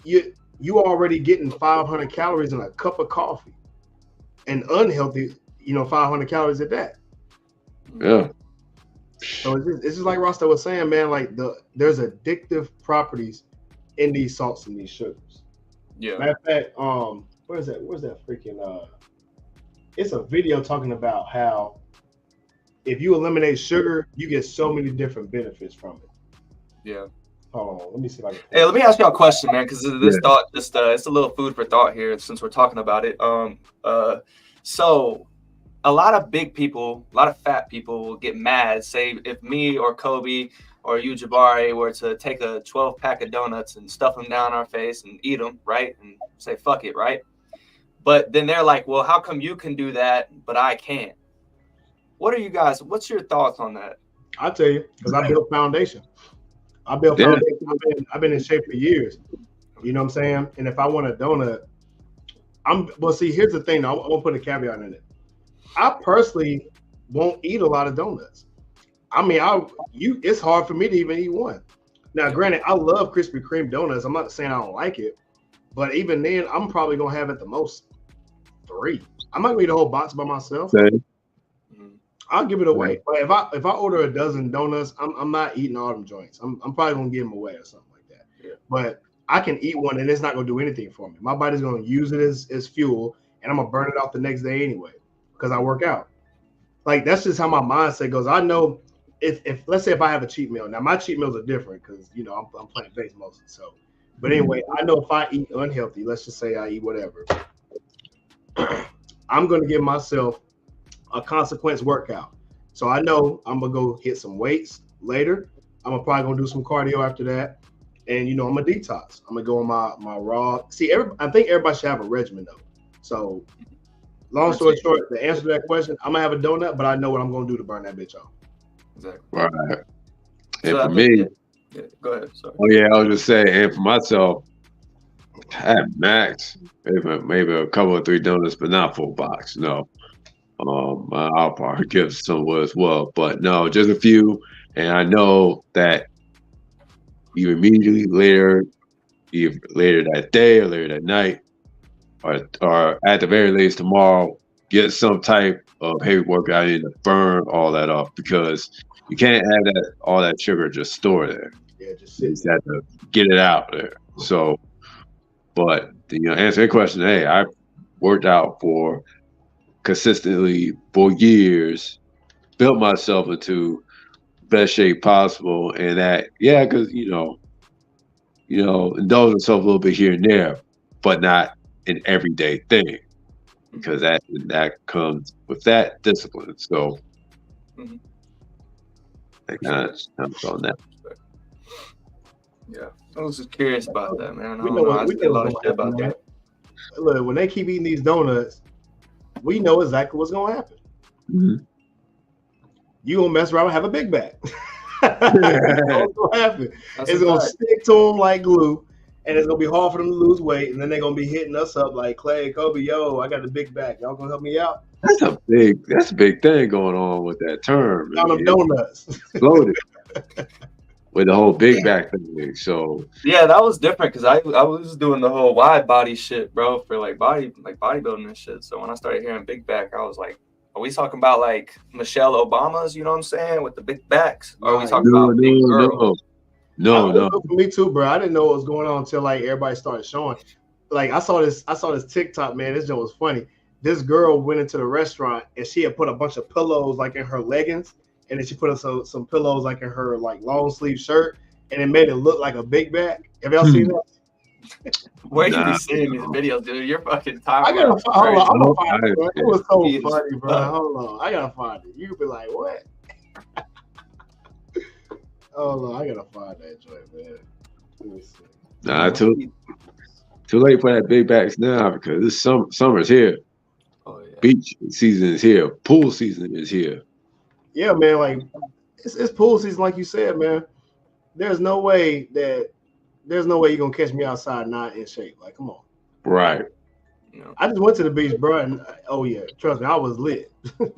you already getting 500 calories in a cup of coffee, and unhealthy, 500 calories at that. Yeah. So it's just like Rasta was saying, man. Like there's addictive properties in these salts and these sugars. Yeah. Matter of fact, where's that freaking? It's a video talking about how if you eliminate sugar, you get so many different benefits from it. Yeah. Hold on, let me see if I can. Hey, let me ask y'all a question, man, because this thought just it's a little food for thought here since we're talking about it. So a lot of big people, a lot of fat people will get mad. Say if me or Kobe or you, Jabari, were to take a 12-pack of donuts and stuff them down our face and eat them, right? And say, fuck it, right? But then they're like, well, how come you can do that, but I can't? What's your thoughts on that? I'll tell you, because I built foundation. I've been in shape for years. You know what I'm saying? And if I want a donut, see, here's the thing. I won't put a caveat in it. I personally won't eat a lot of donuts. I mean, it's hard for me to even eat one. Now, granted, I love Krispy Kreme donuts. I'm not saying I don't like it, but even then, I'm probably gonna have at the most 3. I might eat a whole box by myself. Okay. I'll give it away. But if I order a dozen donuts, I'm not eating all them joints. I'm probably gonna give them away or something like that. Yeah. But I can eat one and it's not gonna do anything for me. My body's gonna use it as fuel, and I'm gonna burn it off the next day anyway because I work out. Like that's just how my mindset goes. I know if let's say if I have a cheat meal. Now my cheat meals are different because I'm plant-based mostly. So, but anyway, I know if I eat unhealthy, let's just say I eat whatever, I'm gonna give myself a consequence workout. So I know I'm gonna go hit some weights later. I'm probably gonna do some cardio after that, and I'm gonna detox. I'm gonna go on my raw. See, I think everybody should have a regimen though. So, long story short, the answer to that question, I'm gonna have a donut, but I know what I'm gonna do to burn that bitch off. Exactly. Right. And So for me, go ahead. Sorry. oh yeah, I was just saying, and for myself, at max, maybe a couple of 3 donuts, but not full box. No. I'll probably give some as well, but no, just a few. And I know that you immediately either later that day or later that night, or at the very least tomorrow, get some type of heavy workout in to burn all that off, because you can't have all that sugar just store there. Yeah, just you have to get it out there. So, but answer your question, hey, I've worked out consistently for years, built myself into best shape possible, and that because indulge myself a little bit here and there, but not an everyday thing, because that comes with that discipline. So I kind of comes on that. Yeah, I was just curious about that, man. We know I see a lot of shit about that. Look, when they keep eating these donuts, we know exactly what's gonna happen. Mm-hmm. You gonna mess around and have a big back. That's what's gonna happen. It's gonna stick to them like glue, and it's gonna be hard for them to lose weight. And then they're gonna be hitting us up like, Clay, Kobe, yo, I got a big back. Y'all gonna help me out? That's a big thing going on with that term. On them donuts. Exploded with the whole big back thing. So yeah, that was different because I was doing the whole wide body shit, bro, for bodybuilding and shit. So when I started hearing big back, I was like, are we talking about like Michelle Obama's, you know what I'm saying, with the big backs? Or are we talking about big girls? No. For me too, bro. I didn't know what was going on until like everybody started showing. Like I saw this TikTok, man. This joke was funny. This girl went into the restaurant and she had put a bunch of pillows like in her leggings, and then she put some pillows like in her like long sleeve shirt, and it made it look like a big back. Have y'all seen that? Where you be seeing these videos, dude? You're fucking tired. I gotta hold on. I'm gonna find it, bro. It was so He is funny, bro. Hold on. I gotta find it. You could be like, what? Hold on. I gotta find that joint, man. Let me see. Nah, too late for that big backs now, because this summer's here. Oh, yeah. Beach season is here. Pool season is here. Yeah, man. Like it's pool season, like you said, man. There's no way that there's no way you're gonna catch me outside not in shape. Like, come on. Right. You know? I just went to the beach, bro, and oh yeah, trust me, I was lit.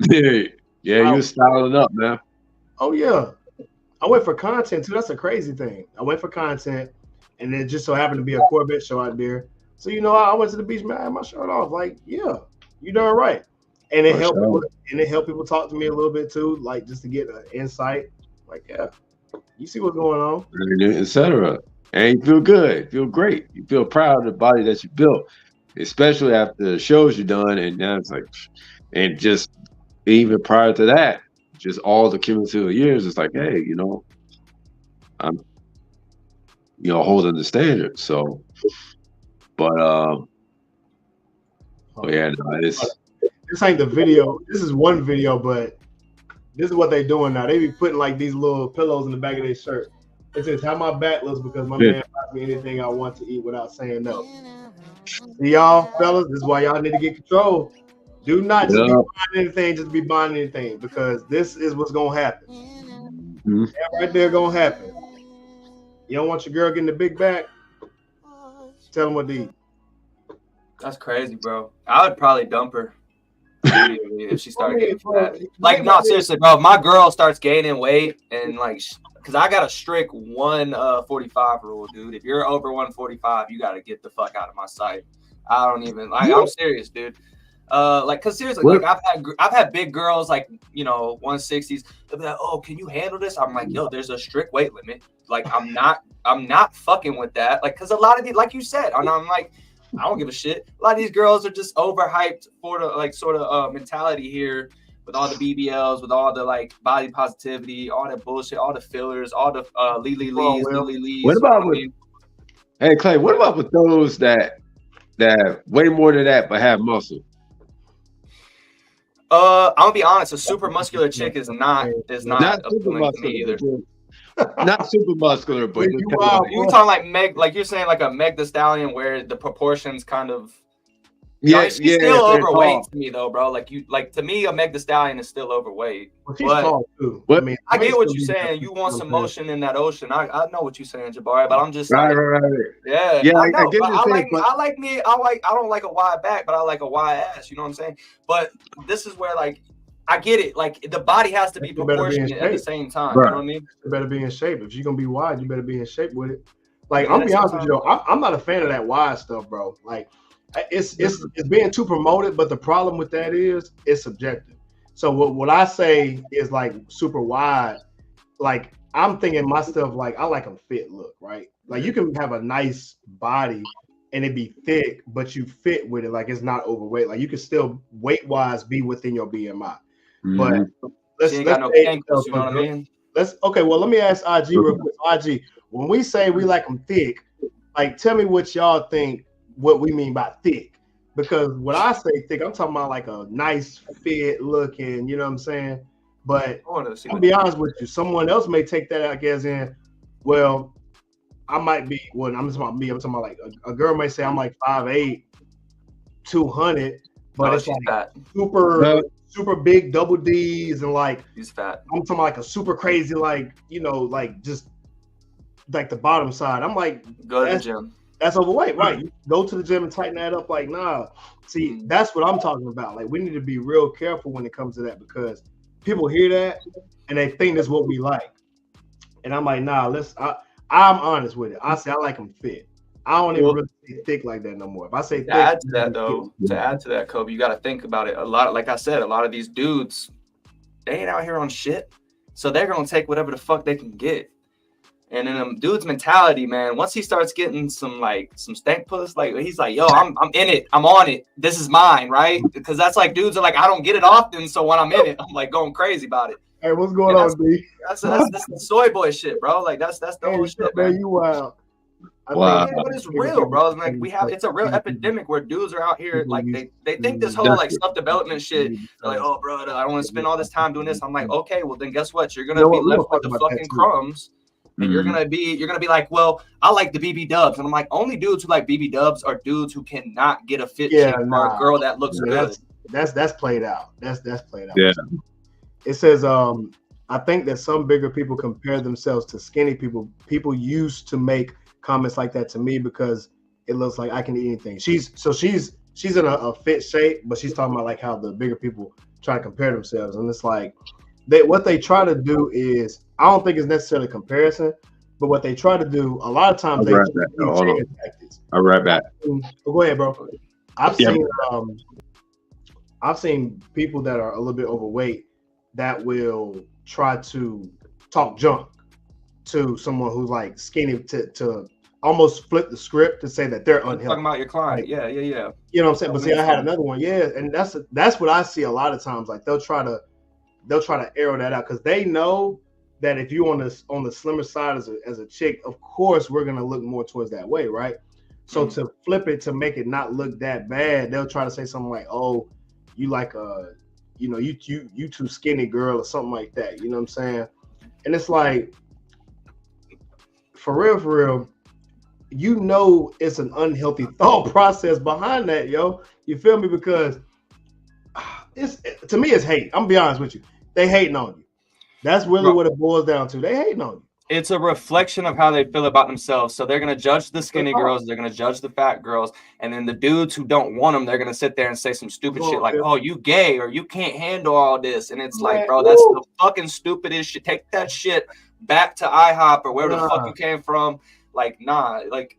Yeah, you was styling up, man. Oh yeah, I went for content too. That's a crazy thing. I went for content, and it just so happened to be a Corvette show out there. So I went to the beach, man. I had my shirt off. Like, yeah, you darn right. And it helped. Sure. And it helped people talk to me a little bit too, like just to get an insight. Like, yeah, you see what's going on, etc. And you feel good, you feel great, you feel proud of the body that you built, especially after the shows you done. And now it's like, and just even prior to that, just all the cumulative years, it's like, hey, I'm, holding the standard. So, but yeah, no, this ain't the video. This is one video, but this is what they doing now. They be putting like these little pillows in the back of their shirt. It says how my back looks because my man buys me anything I want to eat without saying no. See, y'all fellas, this is why y'all need to get control. Do not just be buying anything, just be buying anything, because this is what's gonna happen. That right there gonna happen. You don't want your girl getting the big back? Tell them what to eat. That's crazy, bro. I would probably dump her if she started getting fat. Like, no, seriously, bro. If my girl starts gaining weight and like, because I got a strict 145 rule, dude. If you're over 145, you got to get the fuck out of my sight. I don't even like. I'm serious, dude. Like, cause seriously, like I've had big girls like 160s. They'll be like, "Oh, can you handle this?" I'm like, "Yo, there's a strict weight limit. Like, I'm not fucking with that. Like, cause a lot of these, like you said, and I'm like, I don't give a shit. A lot of these girls are just overhyped for the like sort of mentality here with all the BBLs, with all the like body positivity, all that bullshit, all the fillers, all the Lily Lees. What about with? Hey Clay, what about with those that way more than that but have muscle? I'm gonna be honest. A super muscular chick is not appealing to me either. Not super muscular, but you talking like Meg, like you're saying like a Meg Thee Stallion where the proportions kind of. She's still overweight to me though, bro. Like to me, a Meg Thee Stallion is still overweight. Well, she's tall too. I mean, I get what you're saying. You want some motion in that ocean. I know what you're saying, Jabari, but I'm just like, yeah. I don't like a wide back, but I like a wide ass. You know what I'm saying? But this is where like I get it. Like the body has to be proportionate at the same time. Right. You know what I mean? You better be in shape. If you're gonna be wide, you better be in shape with it. Like I'm be honest with you, I'm not a fan of that wide stuff, bro. Like it's being too promoted, but the problem with that is it's subjective. So what I say is like super wide. Like I'm thinking my stuff like I like them fit look, right? Like you can have a nice body and it be thick, but you fit with it. Like it's not overweight. Like you can still weight wise be within your BMI. But let's got no ankles, you know what I mean? Well, let me ask IG real quick. IG, when we say we like them thick, like tell me what y'all think what we mean by thick. Because when I say thick, I'm talking about like a nice fit looking, you know what I'm saying? But I'll be honest with you, someone else may take that like as in, well, I might be, well, I'm talking about me, I'm talking about like a girl may say I'm like 5'8", 200, but it's like super big double D's and like he's fat. I'm talking like a super crazy, like, like just like the bottom side. I'm like, go to the gym. That's overweight, right? You go to the gym and tighten that up. Like, nah. See, that's what I'm talking about. Like, we need to be real careful when it comes to that because people hear that and they think that's what we like. And I'm like, nah. I'm honest with it. I say I like them fit. I don't even really say thick like that no more. If I say thick, to add to that, Cobe, you got to think about it a lot. Like I said, a lot of these dudes, they ain't out here on shit, so they're gonna take whatever the fuck they can get. And in a dude's mentality, man, once he starts getting some stank puss, like he's like, yo, I'm in it, I'm on it. This is mine, right? Because that's like dudes are like, I don't get it often, so when I'm in it, I'm like going crazy about it. Hey, what's going on, B? That's the soy boy shit, bro. Like that's the whole shit, man. You wild. Wow. But it's real, bro. Like it's a real epidemic where dudes are out here like they think this whole like self development shit. They're like, oh, bro, I don't want to spend all this time doing this. I'm like, okay, well then guess what? You're gonna be left with the fucking crumbs, and you're gonna be like, well, I like the BB dubs, and I'm like, only dudes who like BB dubs are dudes who cannot get a fit chick or a girl that looks good. That's played out. That's played out. Yeah. It says, I think that some bigger people compare themselves to skinny people. People used to make comments like that to me because it looks like I can eat anything. She's in a fit shape, but she's talking about like how the bigger people try to compare themselves, and it's like what they try to do is, I don't think it's necessarily comparison, but what they try to do a lot of times they change tactics. I'll right back. Go ahead, bro. I've seen people that are a little bit overweight that will try to talk junk to someone who's like skinny to almost flip the script to say that they're unhealthy. Talking about your client, yeah. You know what I'm saying? But see, I had another one, and that's what I see a lot of times. Like they'll try to arrow that out because they know that if you on the slimmer side as a chick, of course we're gonna look more towards that way, right? So to flip it to make it not look that bad, they'll try to say something like, "Oh, you like you too skinny, girl," or something like that. You know what I'm saying? And it's like, for real, you know, it's an unhealthy thought process behind that, yo. You feel me? Because to me, it's hate. I'm gonna be honest with you. They hating on you. That's really what it boils down to. They hating on you. It's a reflection of how they feel about themselves. So they're going to judge the skinny girls. They're going to judge the fat girls. And then the dudes who don't want them, they're going to sit there and say some stupid shit like, oh, you gay or you can't handle all this. And it's like, bro, that's the fucking stupidest shit. Take that shit back to IHOP or wherever the fuck you came from. Like, nah. Like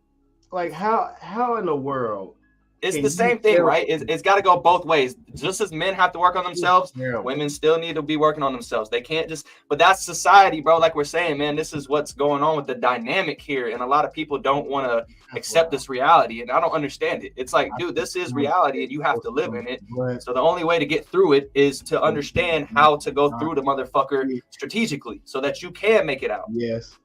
how in the world? It's the same thing, right? It's got to go both ways. Just as men have to work on themselves, women still need to be working on themselves. They can't just, but that's society, bro. Like we're saying, man, this is what's going on with the dynamic here. And a lot of people don't want to accept this reality. And I don't understand it. It's like, dude, this is reality and you have to live in it. So the only way to get through it is to understand how to go through the motherfucker strategically so that you can make it out. Yes.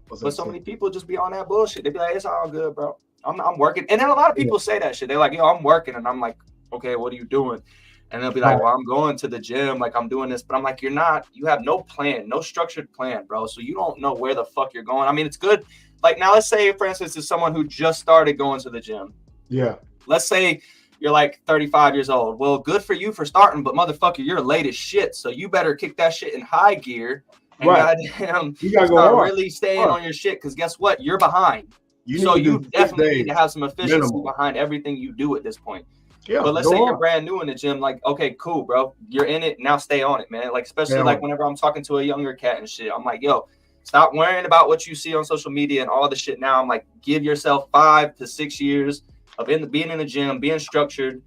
But so many people just be on that bullshit. They be like, it's all good, bro. I'm working. And then a lot of people say that shit. They're like, yo, I'm working. And I'm like, okay, what are you doing? And they'll be like, well, I'm going to the gym. Like, I'm doing this. But I'm like, you're not. You have no plan, no structured plan, bro. So you don't know where the fuck you're going. I mean, it's good. Like, now let's say, for instance, it's someone who just started going to the gym. Yeah. Let's say you're like 35 years old. Well, good for you for starting. But motherfucker, you're late as shit. So you better kick that shit in high gear. And goddamn, you gotta start really staying on your shit. Because guess what? You're behind. You definitely need to have some efficiency behind everything you do at this point. Yeah, but let's say you're brand new in the gym, like, okay, cool, bro. You're in it. Now stay on it, man. Like, especially like whenever I'm talking to a younger cat and shit, I'm like, yo, stop worrying about what you see on social media and all the shit now. I'm like, give yourself 5 to 6 years of being in the gym, being structured,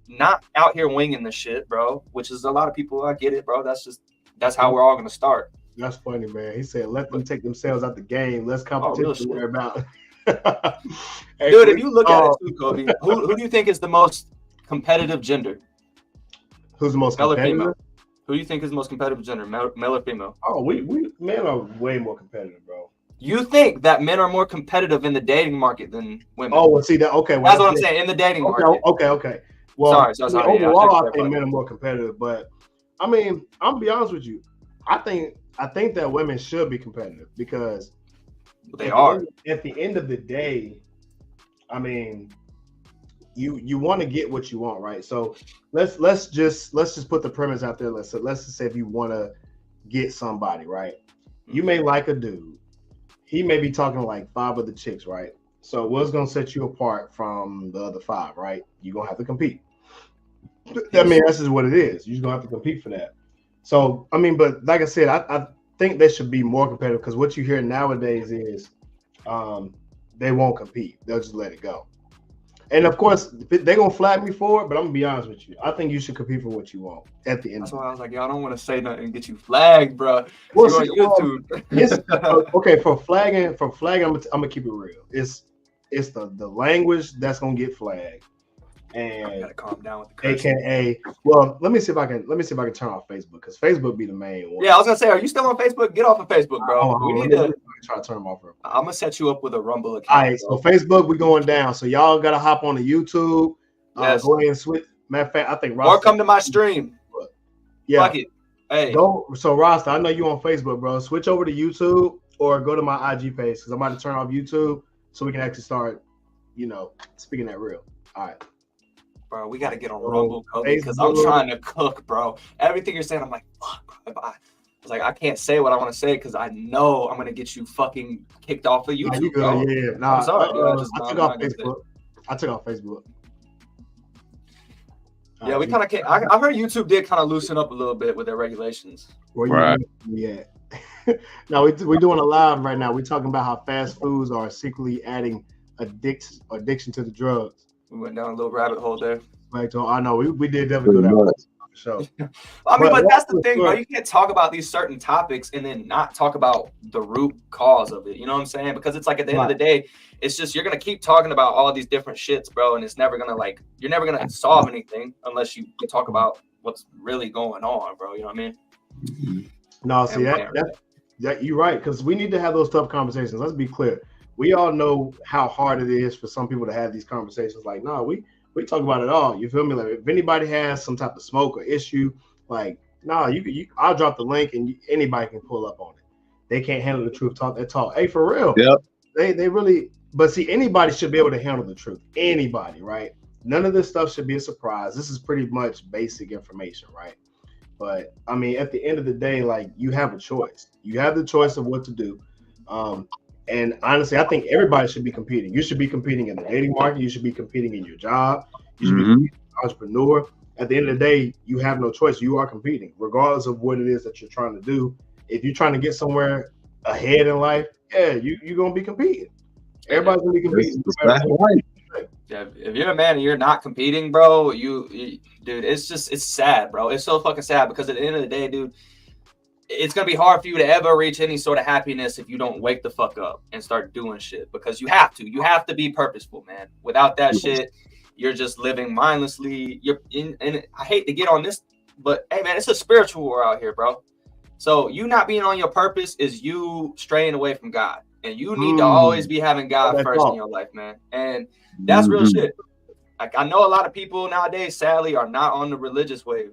not out here winging the shit, bro, which is a lot of people. I get it, bro. That's how we're all going to start. That's funny, man. He said, let them take themselves out the game. Less competition to worry about. Hey, dude, if you look at it too, Kobe, who do you think is the most competitive gender? Who's the most competitive? Male or female? Who do you think is the most competitive gender, male or female? Oh, we men are way more competitive, bro. You think that men are more competitive in the dating market than women? Oh, well, see that. Okay, well, that's what I'm saying. In the dating market. Okay. Well, sorry. Overall, I think men are more competitive, but I mean, I'm gonna be honest with you. I think that women should be competitive because they are. At the end of the day, I mean, you want to get what you want, right? So let's just put the premise out there. Let's just say if you want to get somebody, right? You may like a dude. He may be talking to like 5 other chicks, right? So what's gonna set you apart from the other 5, right? You're gonna have to compete. I mean, that's just what it is. You're gonna have to compete for that. So I mean, but like I said, I think they should be more competitive because what you hear nowadays is they won't compete. They'll just let it go. And of course, they're gonna flag me for it, but I'm gonna be honest with you. I think you should compete for what you want at the end. That's why I was like, I don't want to say nothing and get you flagged, bro. Well, on YouTube. Okay, for flagging, I'm gonna keep it real. It's the language that's gonna get flagged. And I gotta calm down with the cursing. AKA, well, let me see if I can turn off Facebook because Facebook be the main one. Yeah, I was gonna say, are you still on Facebook? Get off of Facebook, bro. We need to try to turn them off. I'm gonna set you up with a Rumble account. All right, so Facebook, we going down. So y'all gotta hop on the YouTube. Yes. Go ahead and switch. Matter of fact, I think Ross. Or come to my stream. Yeah. Fuck it. Hey. So Rasta, I know you on Facebook, bro. Switch over to YouTube or go to my IG page because I'm about to turn off YouTube so we can actually start, speaking that real. All right. Bro, we gotta get on Rumble, Kobe, because I'm trying to cook, bro. Everything you're saying, I'm like, fuck, bro. was like, I can't say what I want to say because I know I'm gonna get you fucking kicked off of YouTube, bro. Yeah. Nah, I'm sorry, dude. I took off Facebook. I took off Facebook. Yeah, we kind of can't. I heard YouTube did kind of loosen up a little bit with their regulations. Where you at? No, we're doing a live right now. We're talking about how fast foods are secretly adding addiction to the drugs. We went down a little rabbit hole there. Right, so I know we did definitely do that. So, I mean, but that's the thing, bro. You can't talk about these certain topics and then not talk about the root cause of it. You know what I'm saying? Because it's like at the end of the day, it's just you're gonna keep talking about all these different shits, bro, and it's never gonna you're never gonna solve anything unless you talk about what's really going on, bro. You know what I mean? No, see that you're right, because we need to have those tough conversations. Let's be clear. We all know how hard it is for some people to have these conversations. Like, no, we talk about it all. You feel me? Like, if anybody has some type of smoke or issue, like, no, you I'll drop the link and anybody can pull up on it. They can't handle the truth. Talk that talk. Hey, for real. Yep. They really. But see, anybody should be able to handle the truth. Anybody, right? None of this stuff should be a surprise. This is pretty much basic information, right? But I mean, at the end of the day, like, you have a choice. You have the choice of what to do. And honestly, I think everybody should be competing. You should be competing in the dating market. You should be competing in your job. You should be competing as an entrepreneur. At the end of the day, you have no choice. You are competing, regardless of what it is that you're trying to do. If you're trying to get somewhere ahead in life, yeah, you're going to be competing. Everybody's going to be competing. Yeah, if you're a man and you're not competing, bro, dude, it's sad, bro. It's so fucking sad because at the end of the day, dude, it's going to be hard for you to ever reach any sort of happiness if you don't wake the fuck up and start doing shit, because you have to be purposeful, man. Without that shit, you're just living mindlessly. And I hate to get on this, but hey, man, it's a spiritual war out here, bro. So you not being on your purpose is you straying away from God, and you need to always be having God first in your life, man. And that's real shit. Like, I know a lot of people nowadays, sadly, are not on the religious wave,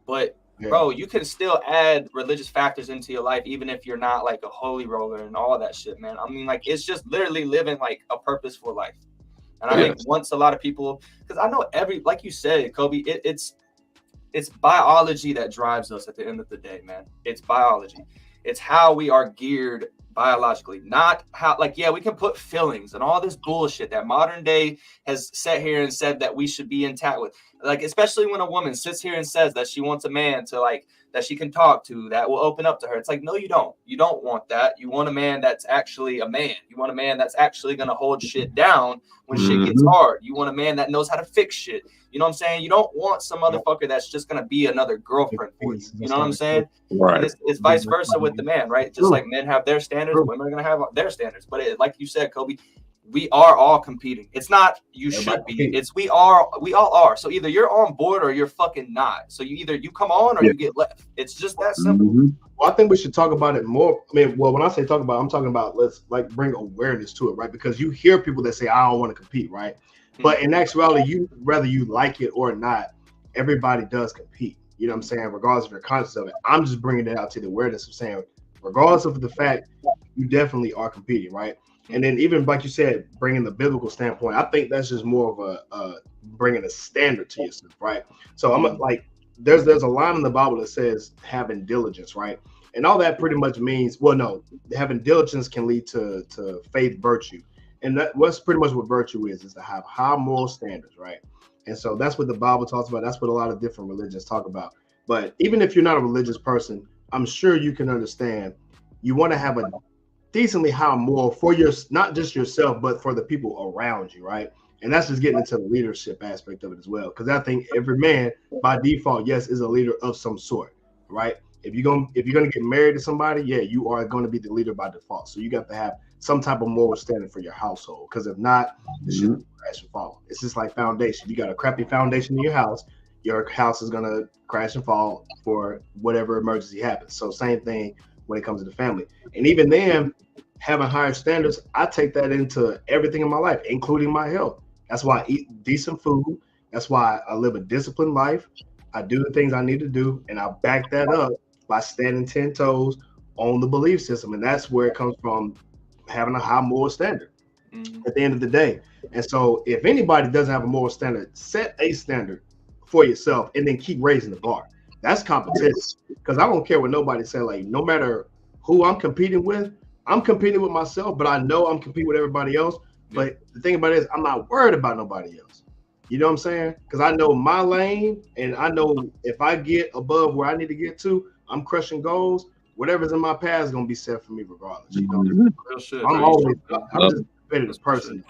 but bro, you can still add religious factors into your life, even if you're not like a holy roller and all that shit, man. I mean, like, it's just literally living like a purposeful life. And I think once a lot of people, because I know like you said, Kobe, it's biology that drives us at the end of the day, man. It's biology. It's how we are geared biologically, not how, like, yeah, we can put feelings and all this bullshit that modern day has sat here and said that we should be intact with. Like, especially when a woman sits here and says that she wants a man to, like, that she can talk to, that will open up to her. It's like, no, you don't. You don't want that. You want a man that's actually a man. You want a man that's actually going to hold shit down when shit gets hard. You want a man that knows how to fix shit. You know what I'm saying? You don't want some motherfucker that's just going to be another girlfriend for you. You know what I'm saying? Right. And it's vice versa with the man, right? Just like men have their standards, women are going to have their standards. But like you said, Kobe, we are all competing. It's not you should be. It's we all are. So either you're on board or you're fucking not. So you come on or you get left. It's just that simple. Well, I think we should talk about it more. I mean, well, when I say talk about, I'm talking about let's like bring awareness to it, right? Because you hear people that say, I don't want to compete, right? But in actuality, whether you like it or not, everybody does compete. You know what I'm saying? Regardless of your conscious of it. I'm just bringing it out to the awareness of saying, regardless of the fact, you definitely are competing, right? And then even like you said, bringing the biblical standpoint, I think that's just more of a bringing a standard to yourself, right? So I'm like, there's a line in the Bible that says having diligence, right? And all that pretty much means, well, no, having diligence can lead to faith, virtue. And what's pretty much what virtue is to have high moral standards, right? And so that's what the Bible talks about. That's what a lot of different religions talk about. But even if you're not a religious person, I'm sure you can understand you want to have a decently high moral for not just yourself, but for the people around you, right? And that's just getting into the leadership aspect of it as well. Because I think every man, by default, yes, is a leader of some sort, right? If you're gonna get married to somebody, yeah, you are going to be the leader by default. So you got to have some type of moral standard for your household. Because if not, the shit will crash and fall. It's just like foundation. You got a crappy foundation in your house is gonna crash and fall for whatever emergency happens. So same thing when it comes to the family. And even then, having higher standards, I take that into everything in my life, including my health. That's why I eat decent food. That's why I live a disciplined life. I do the things I need to do, and I back that up by standing 10 toes on the belief system. And that's where it comes from, having a high moral standard at the end of the day. And so if anybody doesn't have a moral standard, set a standard for yourself and then keep raising the bar. That's competition. Because I don't care what nobody say. Like, no matter who I'm competing with myself, but I know I'm competing with everybody else. But the thing about it is, I'm not worried about nobody else. You know what I'm saying? Because I know my lane, and I know if I get above where I need to get to, I'm crushing goals. Whatever's in my path is gonna be set for me regardless. You know, I'm just a competitive person.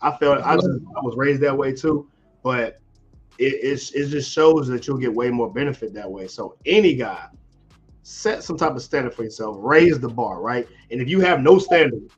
I was raised that way too, but it just shows that you'll get way more benefit that way. So any guy, set some type of standard for yourself, raise the bar, right? And if you have no standard,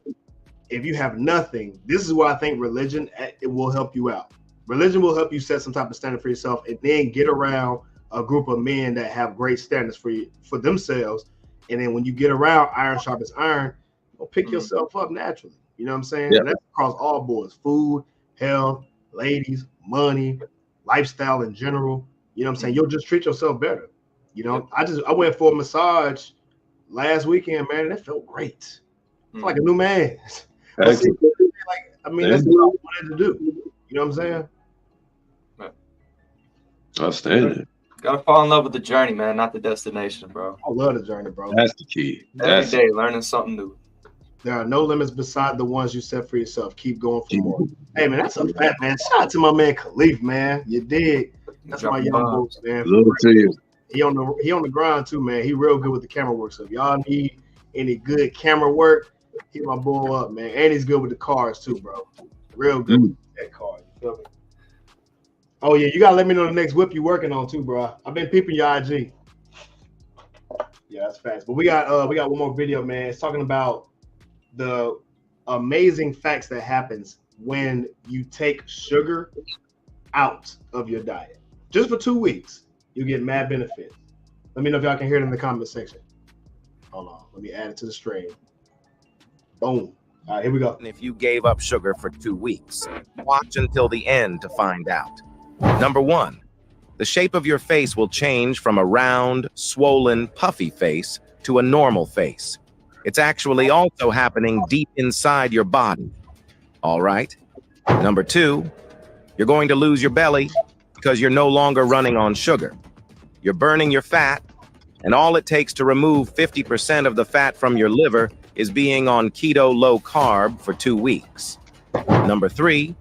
if you have nothing, this is where I think religion, it will help you out. Religion will help you set some type of standard for yourself, and then get around a group of men that have great standards for themselves. And then when you get around iron sharpens iron, you'll pick yourself up naturally. You know what I'm saying? Yeah. And that's across all boards: food, health, ladies, money, lifestyle in general. You know what I'm saying? You'll just treat yourself better. You know, I went for a massage last weekend, man, and it felt great. It's like a new man. That's what I wanted to do. You know what I'm saying? Outstanding. Gotta fall in love with the journey, man, not the destination, bro. I love the journey, bro. That's the key. Every day learning something new. There are no limits beside the ones you set for yourself. Keep going for more. Hey, man, that's a fact, man. Shout out to my man Khalif, man. You dig? That's my young folks, man. He on the grind too, man. He real good with the camera work. So if y'all need any good camera work, hit my boy up, man. And he's good with the cars too, bro. Real good with that car. You feel me? Oh yeah, you gotta let me know the next whip you working on too, bro. I've been peeping your IG. Yeah, that's fast. But we got one more video, man. It's talking about the amazing facts that happens when you take sugar out of your diet. Just for 2 weeks, you get mad benefits. Let me know if y'all can hear it in the comment section. Hold on, let me add it to the stream. Boom. All right, here we go. If you gave up sugar for 2 weeks, watch until the end to find out. Number 1, the shape of your face will change from a round, swollen, puffy face to a normal face. It's actually also happening deep inside your body. All right. Number 2, you're going to lose your belly because you're no longer running on sugar. You're burning your fat, and all it takes to remove 50% of the fat from your liver is being on keto low carb for 2 weeks. Number 3,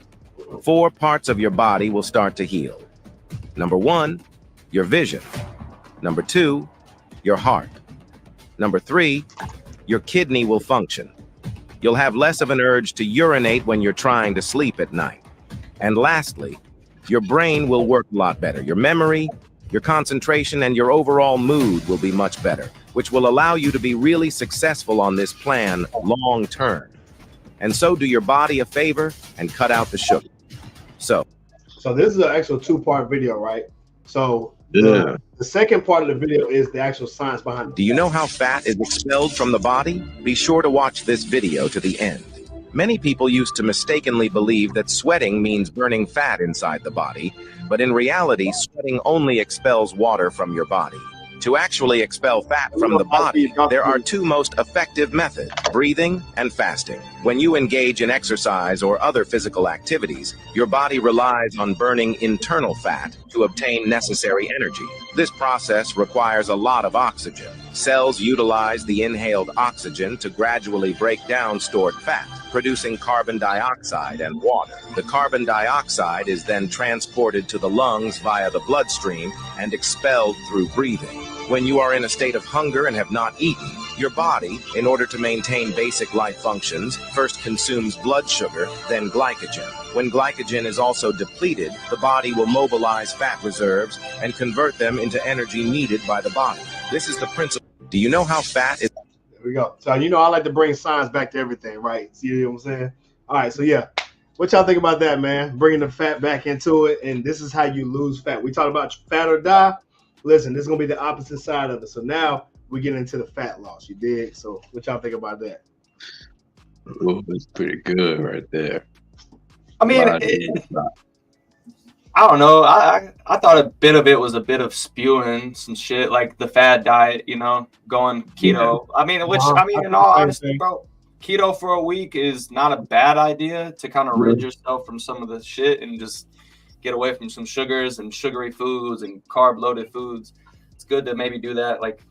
4 parts of your body will start to heal. Number 1, your vision. Number 2, your heart. Number 3, your kidney will function. You'll have less of an urge to urinate when you're trying to sleep at night. And lastly, your brain will work a lot better. Your memory, your concentration, and your overall mood will be much better, which will allow you to be really successful on this plan long term. And so do your body a favor and cut out the sugar. So this is an actual 2-part video, right? So the second part of the video is the actual science behind it. Do you know how fat is expelled from the body? Be sure to watch this video to the end. Many people used to mistakenly believe that sweating means burning fat inside the body, but in reality, sweating only expels water from your body. To actually expel fat from the body, there are 2 most effective methods: breathing and fasting. When you engage in exercise or other physical activities, your body relies on burning internal fat to obtain necessary energy. This process requires a lot of oxygen. Cells utilize the inhaled oxygen to gradually break down stored fat, producing carbon dioxide and water. The carbon dioxide is then transported to the lungs via the bloodstream and expelled through breathing. When you are in a state of hunger and have not eaten, your body, in order to maintain basic life functions, first consumes blood sugar, then glycogen. When glycogen is also depleted, the body will mobilize fat reserves and convert them into energy needed by the body. This is the principle. Do you know how fat is? There we go. So you know I like to bring science back to everything, right? See what I'm saying? All right, so yeah. What y'all think about that, man? Bringing the fat back into it, and this is how you lose fat. We talked about fat or die. Listen, this is gonna be the opposite side of it. So now we get into the fat loss. You dig? So what y'all think about that? Oh, that's pretty good right there. I mean, I don't know. I thought a bit of it was a bit of spewing some shit, like the fad diet, you know, going keto. Yeah. I mean, in all honesty, bro, keto for a week is not a bad idea to kind of rid yourself from some of the shit and just get away from some sugars and sugary foods and carb-loaded foods. it's good to maybe do that like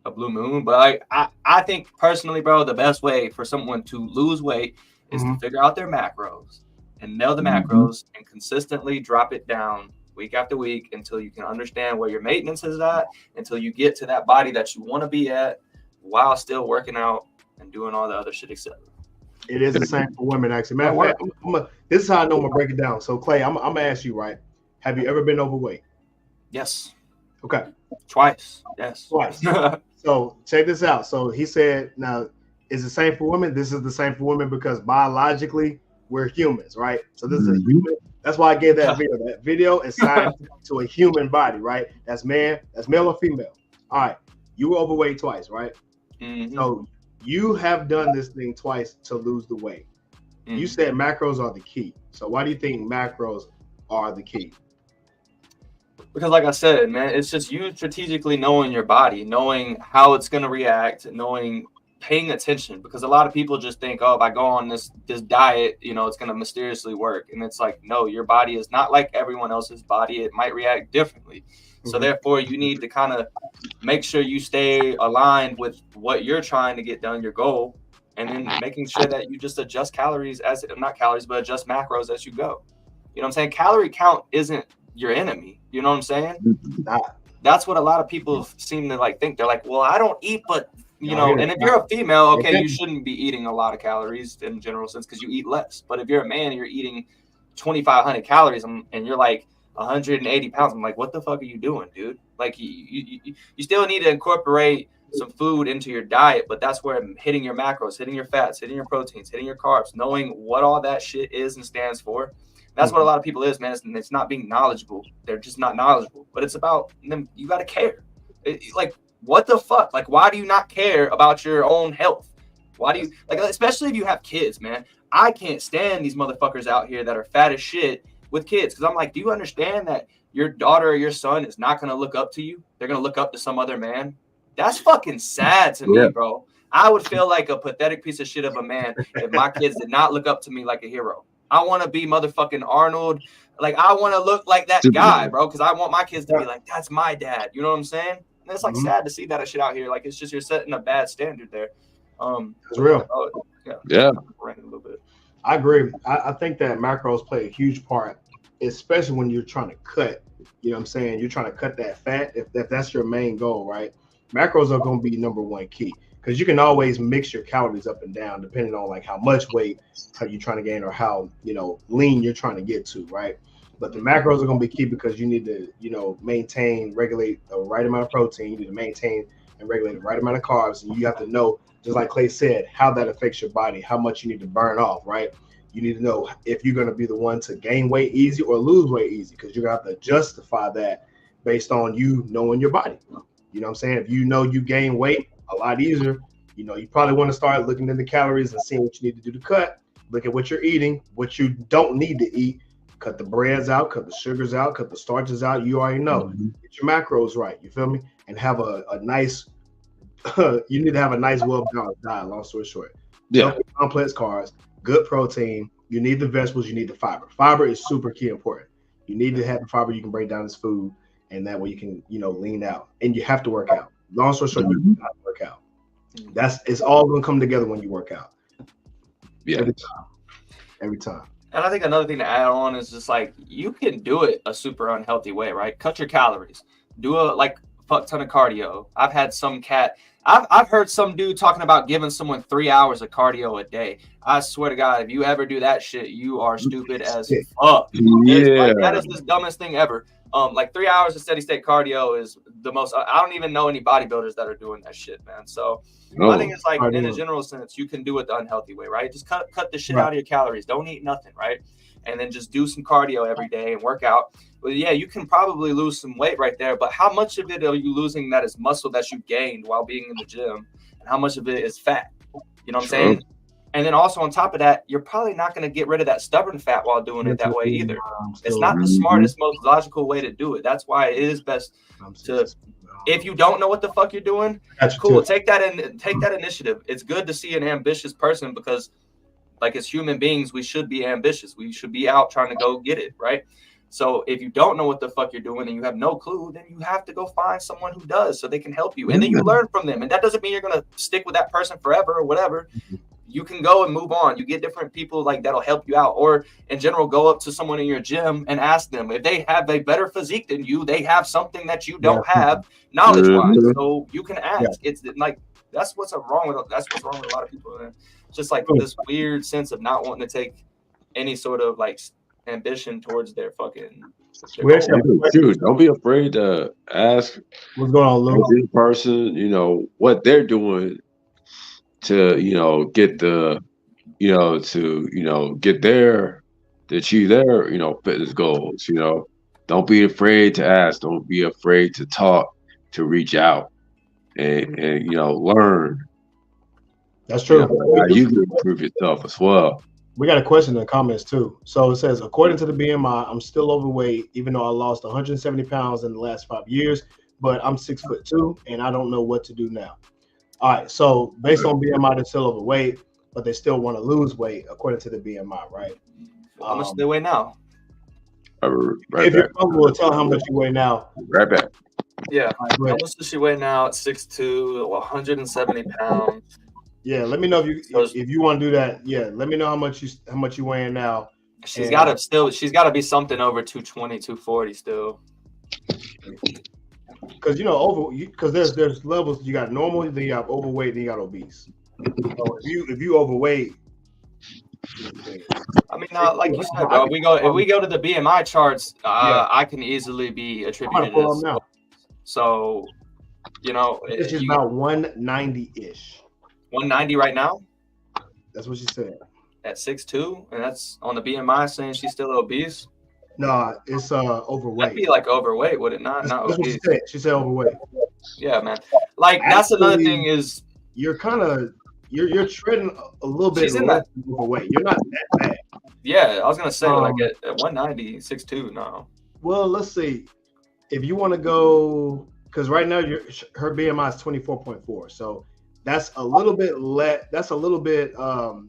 a blue moon. But I think personally, bro, the best way for someone to lose weight is to figure out their macros and nail the macros and consistently drop it down week after week until you can understand where your maintenance is at, until you get to that body that you want to be at while still working out and doing all the other shit, etc. It is the same for women, actually. Man, this is how I know I'm gonna break it down. So, Clay, I'm gonna ask you, right? Have you ever been overweight? Yes. Okay. Twice. Yes. Twice. So check this out. So he said, now, is the same for women? This is the same for women because biologically we're humans, right? So this is a human. That's why I gave that video. That video is signed to a human body, right? That's male or female. All right. You were overweight twice, right? So you have done this thing twice to lose the weight. You said macros are the key. So why do you think macros are the key? Because like I said, man, it's just you strategically knowing your body, knowing how it's going to react, paying attention. Because a lot of people just think, oh, if I go on this diet, it's going to mysteriously work. And it's like, no, your body is not like everyone else's body. It might react differently. So therefore, you need to kind of make sure you stay aligned with what you're trying to get done, your goal, and then making sure that you just adjust adjust macros as you go. You know what I'm saying? Calorie count isn't your enemy. You know what I'm saying? That's what a lot of people seem to like think. They're like, well, I don't eat, but and if you're a female, okay, you shouldn't be eating a lot of calories in general sense because you eat less. But if you're a man, you're eating 2,500 calories and you're like 180 pounds. I'm like, what the fuck are you doing, dude? Like you still need to incorporate some food into your diet, but that's where hitting your macros, hitting your fats, hitting your proteins, hitting your carbs, knowing what all that shit is and stands for. That's what a lot of people is, man. It's not being knowledgeable. They're just not knowledgeable. But it's about them. You got to care. Like, what the fuck? Like, why do you not care about your own health? Why do you, like, especially if you have kids, man? I can't stand these motherfuckers out here that are fat as shit with kids. Because I'm like, do you understand that your daughter or your son is not going to look up to you? They're going to look up to some other man. That's fucking sad to me, bro. I would feel like a pathetic piece of shit of a man if my kids did not look up to me like a hero. I want to be motherfucking Arnold. Like, I want to look like that guy, bro, because I want my kids to be like, that's my dad. You know what I'm saying? And it's like sad to see that shit out here. Like, it's just you're setting a bad standard there. It's real. Yeah. A little bit. I agree. I think that macros play a huge part, especially when you're trying to cut. You know what I'm saying? You're trying to cut that fat. If that's your main goal, right? Macros are going to be number one key. Because you can always mix your calories up and down depending on like how much weight are you trying to gain or how lean you're trying to get to, right? But the macros are going to be key because you need to maintain, regulate the right amount of protein. You need to maintain and regulate the right amount of carbs, and you have to know, just like Clay said, how that affects your body, how much you need to burn off, right? You need to know if you're going to be the one to gain weight easy or lose weight easy, because you're going to have to justify that based on you knowing your body. You know what I'm saying? If you know you gain weight a lot easier, you probably want to start looking into calories and seeing what you need to do to cut. Look at what you're eating, what you don't need to eat. Cut the breads out, cut the sugars out, cut the starches out. You already know. Get your macros right. You feel me? And have a nice. You need to have a nice, well-balanced diet. Long story short, complex carbs, good protein. You need the vegetables. You need the fiber. Fiber is super key important. You need to have the fiber you can break down as food, and that way you can lean out. And you have to work out. Long story short, you have to work out. It's all gonna come together when you work out. Yeah. Every time. And I think another thing to add on is just like you can do it a super unhealthy way, right? Cut your calories. Do a fuck ton of cardio. I've had some I've heard some dude talking about giving someone 3 hours of cardio a day. I swear to God, if you ever do that shit, you are stupid as fuck. Yeah. That is the dumbest thing ever. 3 hours of steady state cardio is the most. I don't even know any bodybuilders that are doing that shit, man. So I think it's like in a general sense, you can do it the unhealthy way, right? Just cut the shit out of your calories. Don't eat nothing, right? And then just do some cardio every day and work out. Well, yeah, you can probably lose some weight right there, but how much of it are you losing that is muscle that you gained while being in the gym, and how much of it is fat? You know what I'm saying? And then also on top of that, you're probably not going to get rid of that stubborn fat while doing it that way either. It's not the smartest, most logical way to do it. That's why it is best to, if you don't know what the fuck you're doing, cool, take that initiative. It's good to see an ambitious person because, like, as human beings, we should be ambitious. We should be out trying to go get it, right? So if you don't know what the fuck you're doing and you have no clue, then you have to go find someone who does so they can help you. And then you learn from them. And that doesn't mean you're going to stick with that person forever or whatever. You can go and move on. You get different people like that'll help you out. Or in general, go up to someone in your gym and ask them if they have a better physique than you. They have something that you don't have knowledge-wise. So you can ask. It's like that's what's wrong with a lot of people. Man. Just like this weird sense of not wanting to take any sort of like ambition towards their fucking. Dude, don't be afraid to ask what's going on, Lou. This person, you know, what they're doing to, you know, get the, you know, to, you know, get their, to achieve their, you know, fitness goals. You know, don't be afraid to ask. Don't be afraid to talk, to reach out, and you know, learn. That's true. You know, you can improve yourself as well. We got a question in the comments too. So it says, according to the BMI, I'm still overweight, even though I lost 170 pounds in the last 5 years, but I'm 6'2" and I don't know what to do now. All right. So based on BMI, they're still overweight, but they still want to lose weight according to the BMI, right? How much do they weigh now? If you're comfortable, tell how much you weigh now. Right back. Yeah. How much does she weigh now at 6'2", 170 pounds? Yeah, let me know if you want to do that. Yeah, let me know how much you weighing now. She's got to be something over 220, 240 still. Because you know because there's levels. You got normal, then you have overweight, then you got obese. So if you overweight, I mean, like you said, bro, if we go to the BMI charts, I can easily be attributed as. Now. So, you know, it's just about 190-ish. 190 right now? That's what she said. At 6'2", and that's on the BMI saying she's still obese? No, it's overweight. That'd be like overweight, would it not? That's what she said. She said overweight. Yeah, man. Like actually, that's another thing is you're kind of you're treading a little bit overweight. You're not that bad. Yeah, I was gonna say like at 190, 6'2", no. Well, let's see. If you want to go, because right now her BMI is 24.4, so that's a little bit That's a little bit on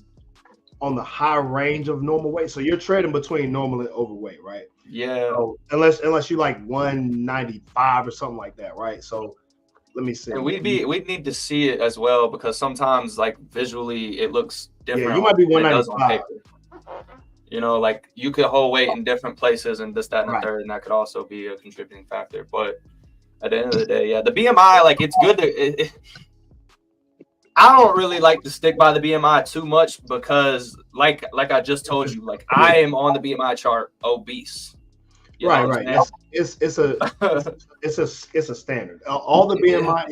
the high range of normal weight. So you're trading between normal and overweight, right? Yeah. So unless you like 195 or something like that, right? So let me see. And we'd need to see it as well, because sometimes like visually it looks different. Yeah, you might be 195. You know, like you could hold weight in different places and this, that, and the third, and that could also be a contributing factor. But at the end of the day, yeah, the BMI, like it's good to. I don't really like to stick by the BMI too much because, like I just told you, like I am on the BMI chart obese. Right. It's a standard. All the BMI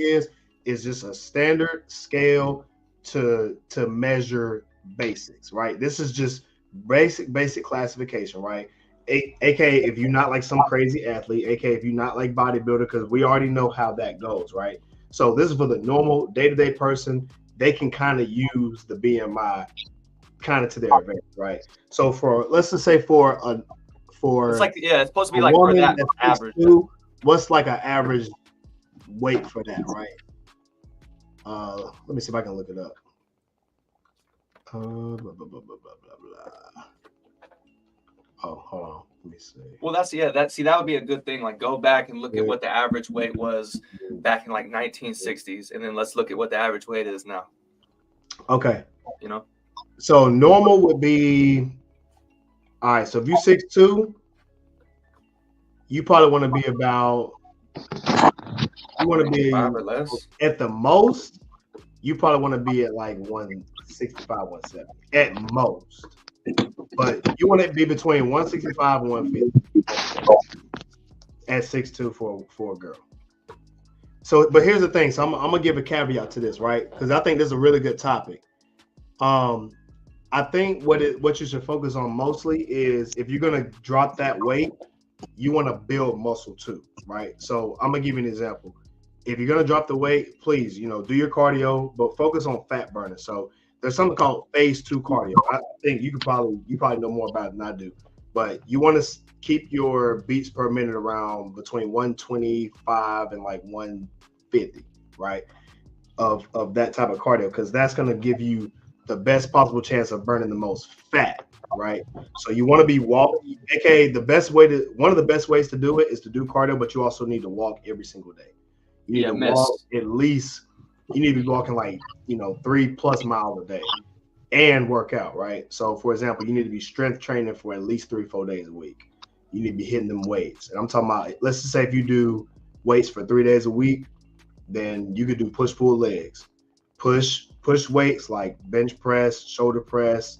is just a standard scale to measure basics, right? This is just basic classification, right? AKA if you're not like some crazy athlete, AKA if you're not like bodybuilder, because we already know how that goes, right? So this is for the normal day-to-day person. They can kind of use the BMI kind of to their advantage, right? So let's just say it's like it's supposed to be like for that average. What's like an average weight for that, right? Let me see if I can look it up. Blah, blah, blah, blah, blah, blah. Oh, hold on. Let me see. Well, that would be a good thing. Like, go back and look at what the average weight was back in like 1960s, and then let's look at what the average weight is now. Okay. You know. So normal would be. All right. So if you're 6'2", you probably want to be about. You want to be 5 or less at the most. You probably want to be at like 165, 170 at most. But you want to be between 165 and 150 at 6'2" for a girl. So, but here's the thing. So I'm gonna give a caveat to this, right? Because I think this is a really good topic. I think what you should focus on mostly is if you're gonna drop that weight, you want to build muscle too, right? So I'm gonna give you an example. If you're gonna drop the weight, please, do your cardio, but focus on fat burning. So there's something called phase 2 cardio. I think you probably know more about it than I do, but you want to keep your beats per minute around between 125 and like 150, right? Of that type of cardio, because that's going to give you the best possible chance of burning the most fat, right? So you want to be walking, aka one of the best ways to do it is to do cardio, but you also need to walk every single day. You need to walk at least, you need to be walking like, 3+ miles a day and work out, right? So for example, you need to be strength training for at least 3-4 days a week. You need to be hitting them weights. And I'm talking about, let's just say if you do weights for 3 days a week, then you could do push-pull legs. Push weights like bench press, shoulder press.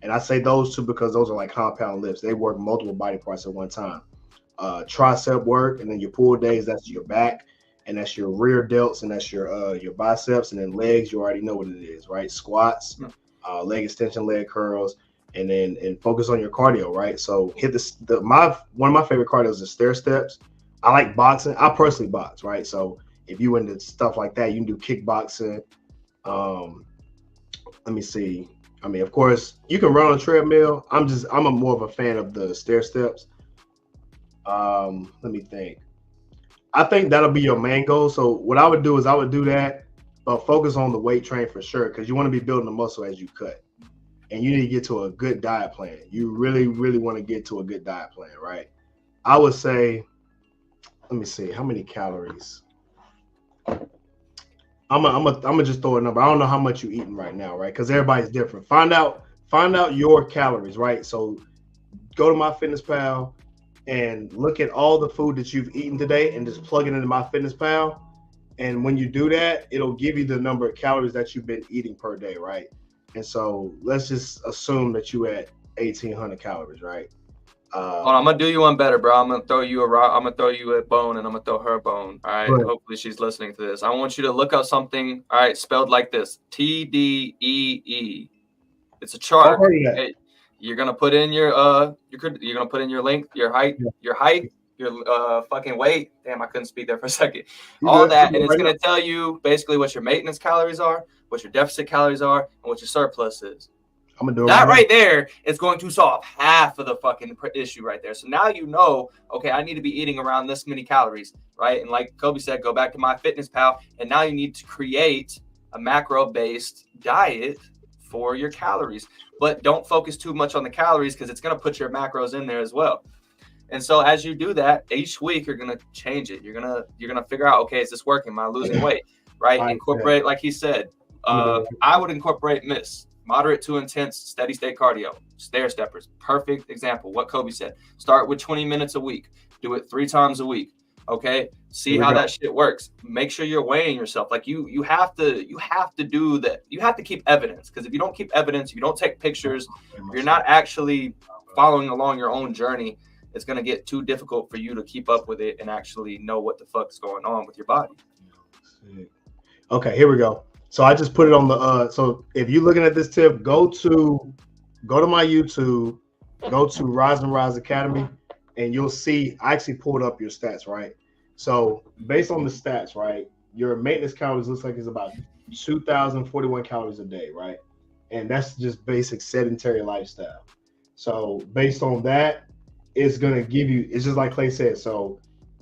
And I say those two because those are like compound lifts. They work multiple body parts at one time. Tricep work, and then your pull days, that's your back, and that's your rear delts, and that's your biceps, and then legs, you already know what it is, right? Squats, leg extension, leg curls, and focus on your cardio, right? So hit one of my favorite cardios is stair steps. I like boxing. I personally box, right? So if you into stuff like that, you can do kickboxing. Let me see. I mean, of course, you can run on a treadmill. I'm more of a fan of the stair steps. Let me think. I think that'll be your main goal. So what I would do is I would do that, but focus on the weight train for sure, because you want to be building the muscle as you cut. And you need to get to a good diet plan. You really, really want to get to a good diet plan, right? I would say, let me see, how many calories? I'm gonna just throw a number. I don't know how much you're eating right now, right? Because everybody's different. Find out your calories, right? So go to MyFitnessPal and look at all the food that you've eaten today and just plug it into MyFitnessPal. And when you do that, it'll give you the number of calories that you've been eating per day, right? And so let's just assume that you at 1,800 calories, right? I'm gonna do you one better, bro. I'm gonna throw you a bone, and I'm gonna throw her a bone. All right. Right. Hopefully she's listening to this. I want you to look up something. All right, spelled like this: TDEE. It's a chart. Hey, you're gonna put in your you're gonna put in your length, your height, your fucking weight. Damn, I couldn't speak there for a second. All that, and it's gonna tell you basically what your maintenance calories are, what your deficit calories are, and what your surplus is. I'm gonna do that right there is going to solve half of the fucking issue right there. So now you know, okay, I need to be eating around this many calories, right? And like Cobe said, go back to MyFitnessPal, and now you need to create a macro-based diet for your calories. But don't focus too much on the calories because it's going to put your macros in there as well. And so as you do that, each week you're going to change it. You're gonna figure out, okay, is this working? Am I losing weight? Right? Incorporate, like he said. I would incorporate MISS. Moderate to intense steady state cardio, stair steppers, perfect example. What Cobe said, start with 20 minutes a week, do it 3 times a week. Okay. See how that shit works. Make sure you're weighing yourself. Like you have to do that. You have to keep evidence. Because if you don't keep evidence, if you don't take pictures, you're not actually following along your own journey. It's going to get too difficult for you to keep up with it and actually know what the fuck is going on with your body. Okay, here we go. So I just put it on the so if you're looking at this tip, go to my YouTube, go to Rise and Rise Academy, and you'll see I actually pulled up your stats, right? So based on the stats, right, your maintenance calories looks like it's about 2,041 calories a day, right? And that's just basic sedentary lifestyle. So based on that, it's gonna give you, it's just like Clay said, so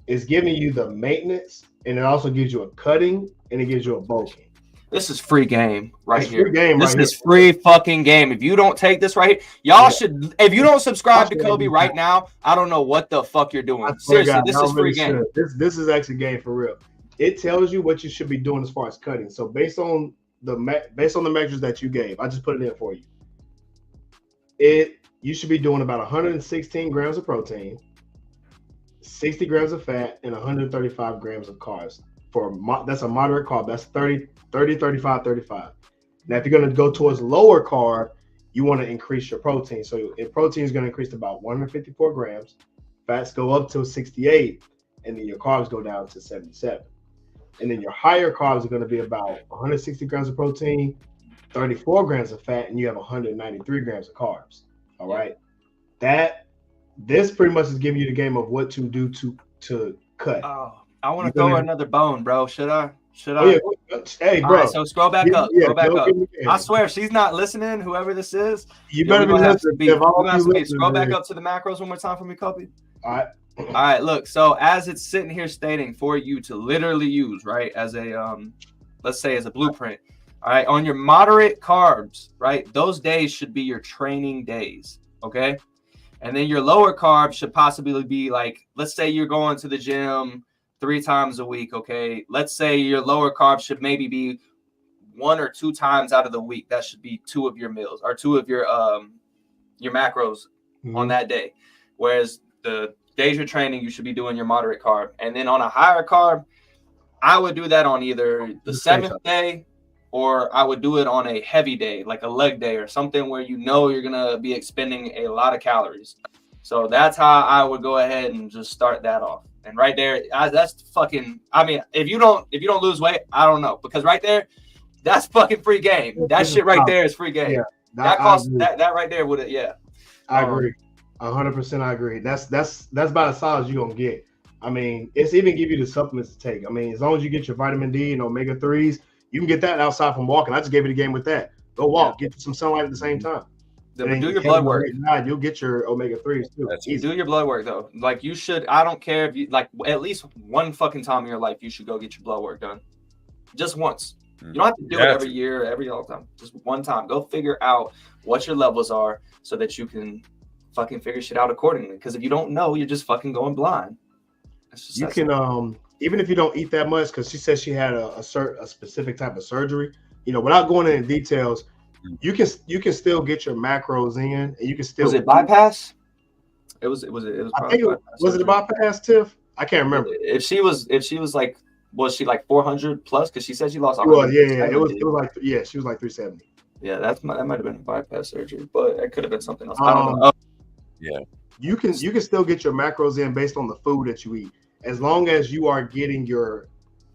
it's giving you the maintenance, and it also gives you a cutting, and it gives you a bulking. This is free game right here. Free game this is free fucking game. If you don't take this right here, y'all should. If you don't subscribe to Cobe right now, I don't know what the fuck you're doing. Seriously, this is free game. This is actually game for real. It tells you what you should be doing as far as cutting. So based on the measures that you gave, I just put it in for you. You should be doing about 116 grams of protein, 60 grams of fat, and 135 grams of carbs. That's a moderate carb. That's 30, 35, 35. Now, if you're going to go towards lower carb, you want to increase your protein. So if protein is going to increase to about 154 grams, fats go up to 68, and then your carbs go down to 77. And then your higher carbs are going to be about 160 grams of protein, 34 grams of fat, and you have 193 grams of carbs. All right. This pretty much is giving you the game of what to do to cut. Oh. I want to throw another bone, bro. Should I? Oh, yeah. Hey, bro. Right, so scroll back up. Scroll back up. I swear, she's not listening. Whoever this is, you better be listening. Scroll back up to the macros one more time for me, Cobe. All right. Look. So as it's sitting here stating for you to literally use, right, as a let's say as a blueprint, All right, on your moderate carbs, right? Those days should be your training days, okay? And then your lower carbs should possibly be like, let's say you're going to the gym 3 times a week, okay? Let's say your lower carbs should maybe be 1 or 2 times out of the week. That should be 2 of your meals or 2 of your macros on that day. Whereas the days you're training, you should be doing your moderate carb. And then on a higher carb, I would do that on either the 7th day, or I would do it on a heavy day, like a leg day or something where you know you're going to be expending a lot of calories. So that's how I would go ahead and just start that off. And right there, that's fucking, I mean, if you don't lose weight, I don't know, because right there, that's fucking free game. That shit right there is free game. Yeah, that costs that right there would it. Yeah. I agree. 100% I agree. That's about as solid as you're going to get. I mean, it's even give you the supplements to take. I mean, as long as you get your vitamin D and omega-3s, you can get that outside from walking. I just gave it a game with that. Go walk, get you some sunlight at the same time. Then do your blood work. You'll get your omega-3s too. Do your blood work though. Like you should. I don't care if you like at least one fucking time in your life you should go get your blood work done. Just once. You don't have to do it every year, every all the time. Just one time. Go figure out what your levels are so that you can fucking figure shit out accordingly. Because if you don't know, you're just fucking going blind. You can even if you don't eat that much, because she said she had a specific type of surgery. You know, without going into details, you can still get your macros in, and you can still. Was it bypass? It was. I think was it a bypass, Tiff? I can't remember. If she was like, was she like 400 plus? Because she said she lost. Well, yeah. It was like she was like 370. Yeah, that might have been a bypass surgery, but it could have been something else. I don't know. Yeah. You can still get your macros in based on the food that you eat. As long as you are getting you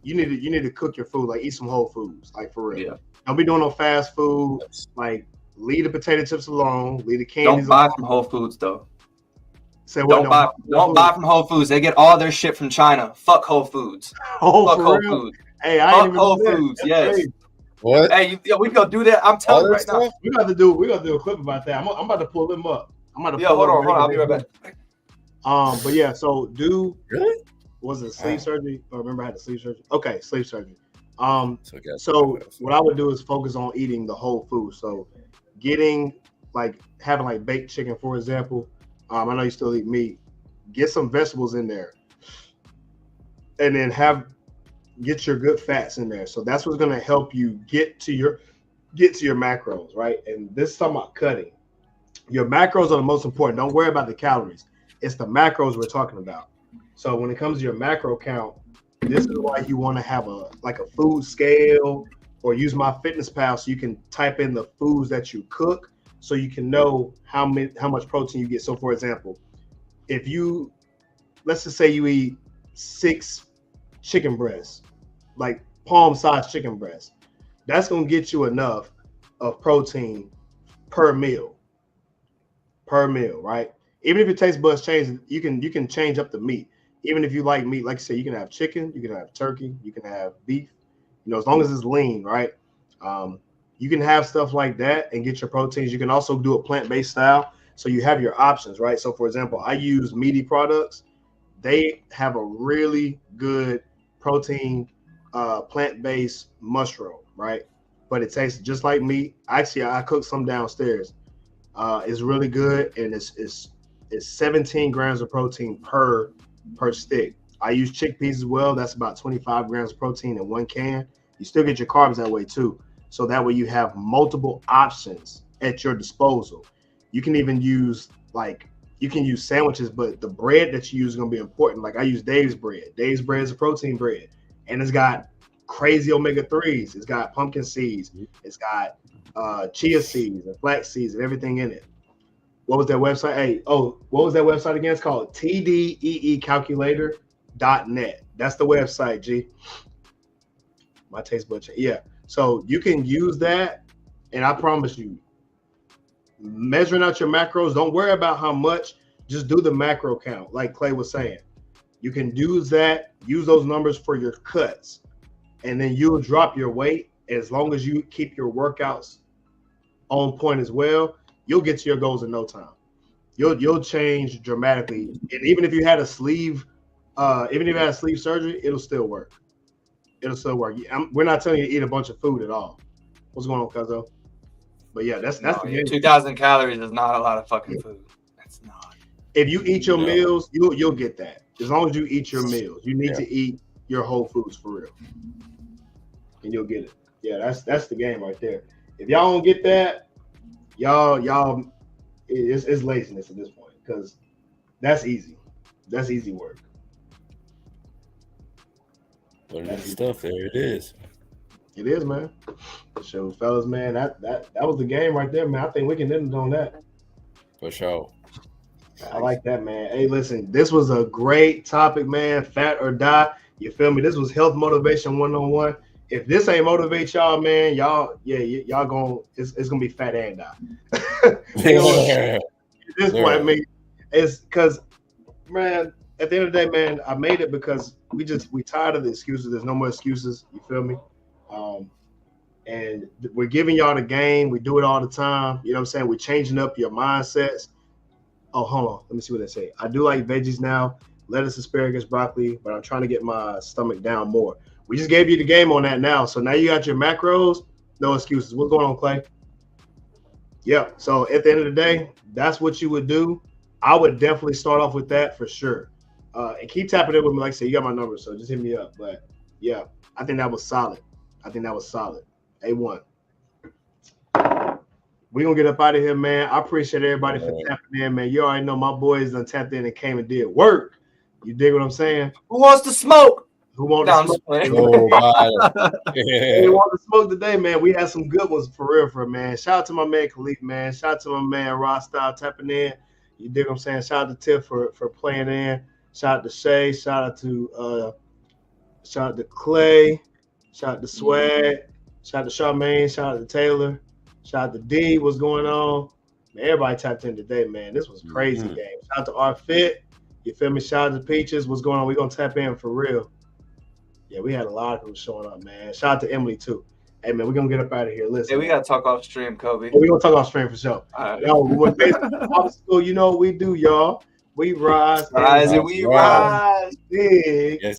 need to cook your food, like eat some whole foods, like for real. Yeah. Don't be doing no fast food. Like leave the potato chips alone. Leave the candies. Don't buy from Whole Foods though. Don't buy from Whole Foods. They get all their shit from China. Fuck Whole Foods. Fuck Whole Foods. Hey, fuck Whole Foods. Yes. Crazy. What? Hey, we gonna do that. I'm telling you right now. We got to do a clip about that. I'm about to pull them up. Hold on. I'll be right back. But yeah, so really? Was it sleeve surgery? I remember I had the sleeve surgery. Okay, sleeve surgery. So what I would do is focus on eating the whole food. So having like baked chicken, for example. I know you still eat meat. Get some vegetables in there, and then get your good fats in there. So that's what's gonna help you get to your macros, right? And this is talking about cutting. Your macros are the most important. Don't worry about the calories. It's the macros we're talking about. So when it comes to your macro count, this is why you want to have a food scale or use MyFitnessPal so you can type in the foods that you cook so you can know how much protein you get. So for example, let's just say you eat 6 chicken breasts, like palm-sized chicken breasts, that's going to get you enough of protein per meal, right? Even if your taste buds change, you can change up the meat. Even if you like meat, like you said, you can have chicken, you can have turkey, you can have beef, as long as it's lean, right? You can have stuff like that and get your proteins. You can also do a plant-based style. So you have your options, right? So for example, I use meaty products. They have a really good protein, plant-based mushroom, right? But it tastes just like meat. Actually, I cook some downstairs. It's really good, and it's 17 grams of protein per stick. I use chickpeas as well. That's about 25 grams of protein in 1 can. You still get your carbs that way too. So that way you have multiple options at your disposal. You can even use sandwiches, but the bread that you use is going to be important. Like I use Dave's bread. Dave's bread is a protein bread, and it's got crazy omega-3s. It's got pumpkin seeds. It's got chia seeds and flax seeds and everything in it. What was that website? What was that website again? It's called tdeecalculator.net. That's the website, G. My taste bud. Yeah. So you can use that, and I promise you, measuring out your macros, don't worry about how much, just do the macro count, like Clay was saying. You can use those numbers for your cuts, and then you'll drop your weight as long as you keep your workouts on point as well. You'll get to your goals in no time. You'll change dramatically. And even if you had a sleeve surgery, it'll still work. We're not telling you to eat a bunch of food at all. What's going on, Cuzzo? But yeah, that's the game. 2,000 calories is not a lot of fucking food. That's not. If you eat your meals, you'll get that. As long as you eat your meals, you need to eat your whole foods for real, and you'll get it. Yeah, that's the game right there. If y'all don't get that, y'all, it's laziness at this point because that's easy. That's easy work. But that's stuff. There it is. It is, man. So, fellas, man, that was the game right there, man. I think we can end on that. For sure. I like that, man. Hey, listen, this was a great topic, man. Fat or die. You feel me? This was health motivation 101. If this ain't motivate y'all, man, y'all gonna it's gonna be fat and die. At this point, I mean, it's because, man, at the end of the day, man, I made it because we tired of the excuses. There's no more excuses. You feel me? And we're giving y'all the game. We do it all the time. You know what I'm saying? We're changing up your mindsets. Oh, hold on. Let me see what they say. I do like veggies now, lettuce, asparagus, broccoli, but I'm trying to get my stomach down more. We just gave you the game on that now. So now you got your macros, no excuses. What's going on, Clay? Yeah. So at the end of the day, that's what you would do. I would definitely start off with that for sure. And keep tapping it with me. Like I said, you got my number, so just hit me up. But yeah, I think that was solid. A1. We're going to get up out of here, man. I appreciate everybody for tapping in, man. You already know my boys done tapped in and came and did work. You dig what I'm saying? Who wants to smoke? Who wants to smoke? Who wants to smoke today, man? We had some good ones for real, man. Shout out to my man Khalif, man. Shout out to my man Ross Style tapping in. You dig what I'm saying? Shout out to Tiff for playing in. Shout out to Shay. Shout out to Clay. Shout out to Swag. Shout out to Charmaine. Shout out to Taylor. Shout out to D. What's going on? Man, everybody tapped in today, man. This was crazy game. Shout out to R Fit. You feel me? Shout out to Peaches. What's going on? We're going to tap in for real. Yeah, we had a lot of people showing up, man. Shout out to Emily, too. Hey, man, we're going to get up out of here. Listen. Hey, we got to talk off stream, Kobe. We're going to talk off stream for sure. All right. Yo, we went to school. You know what we do, y'all. We rise. And we rise. Big. Yes.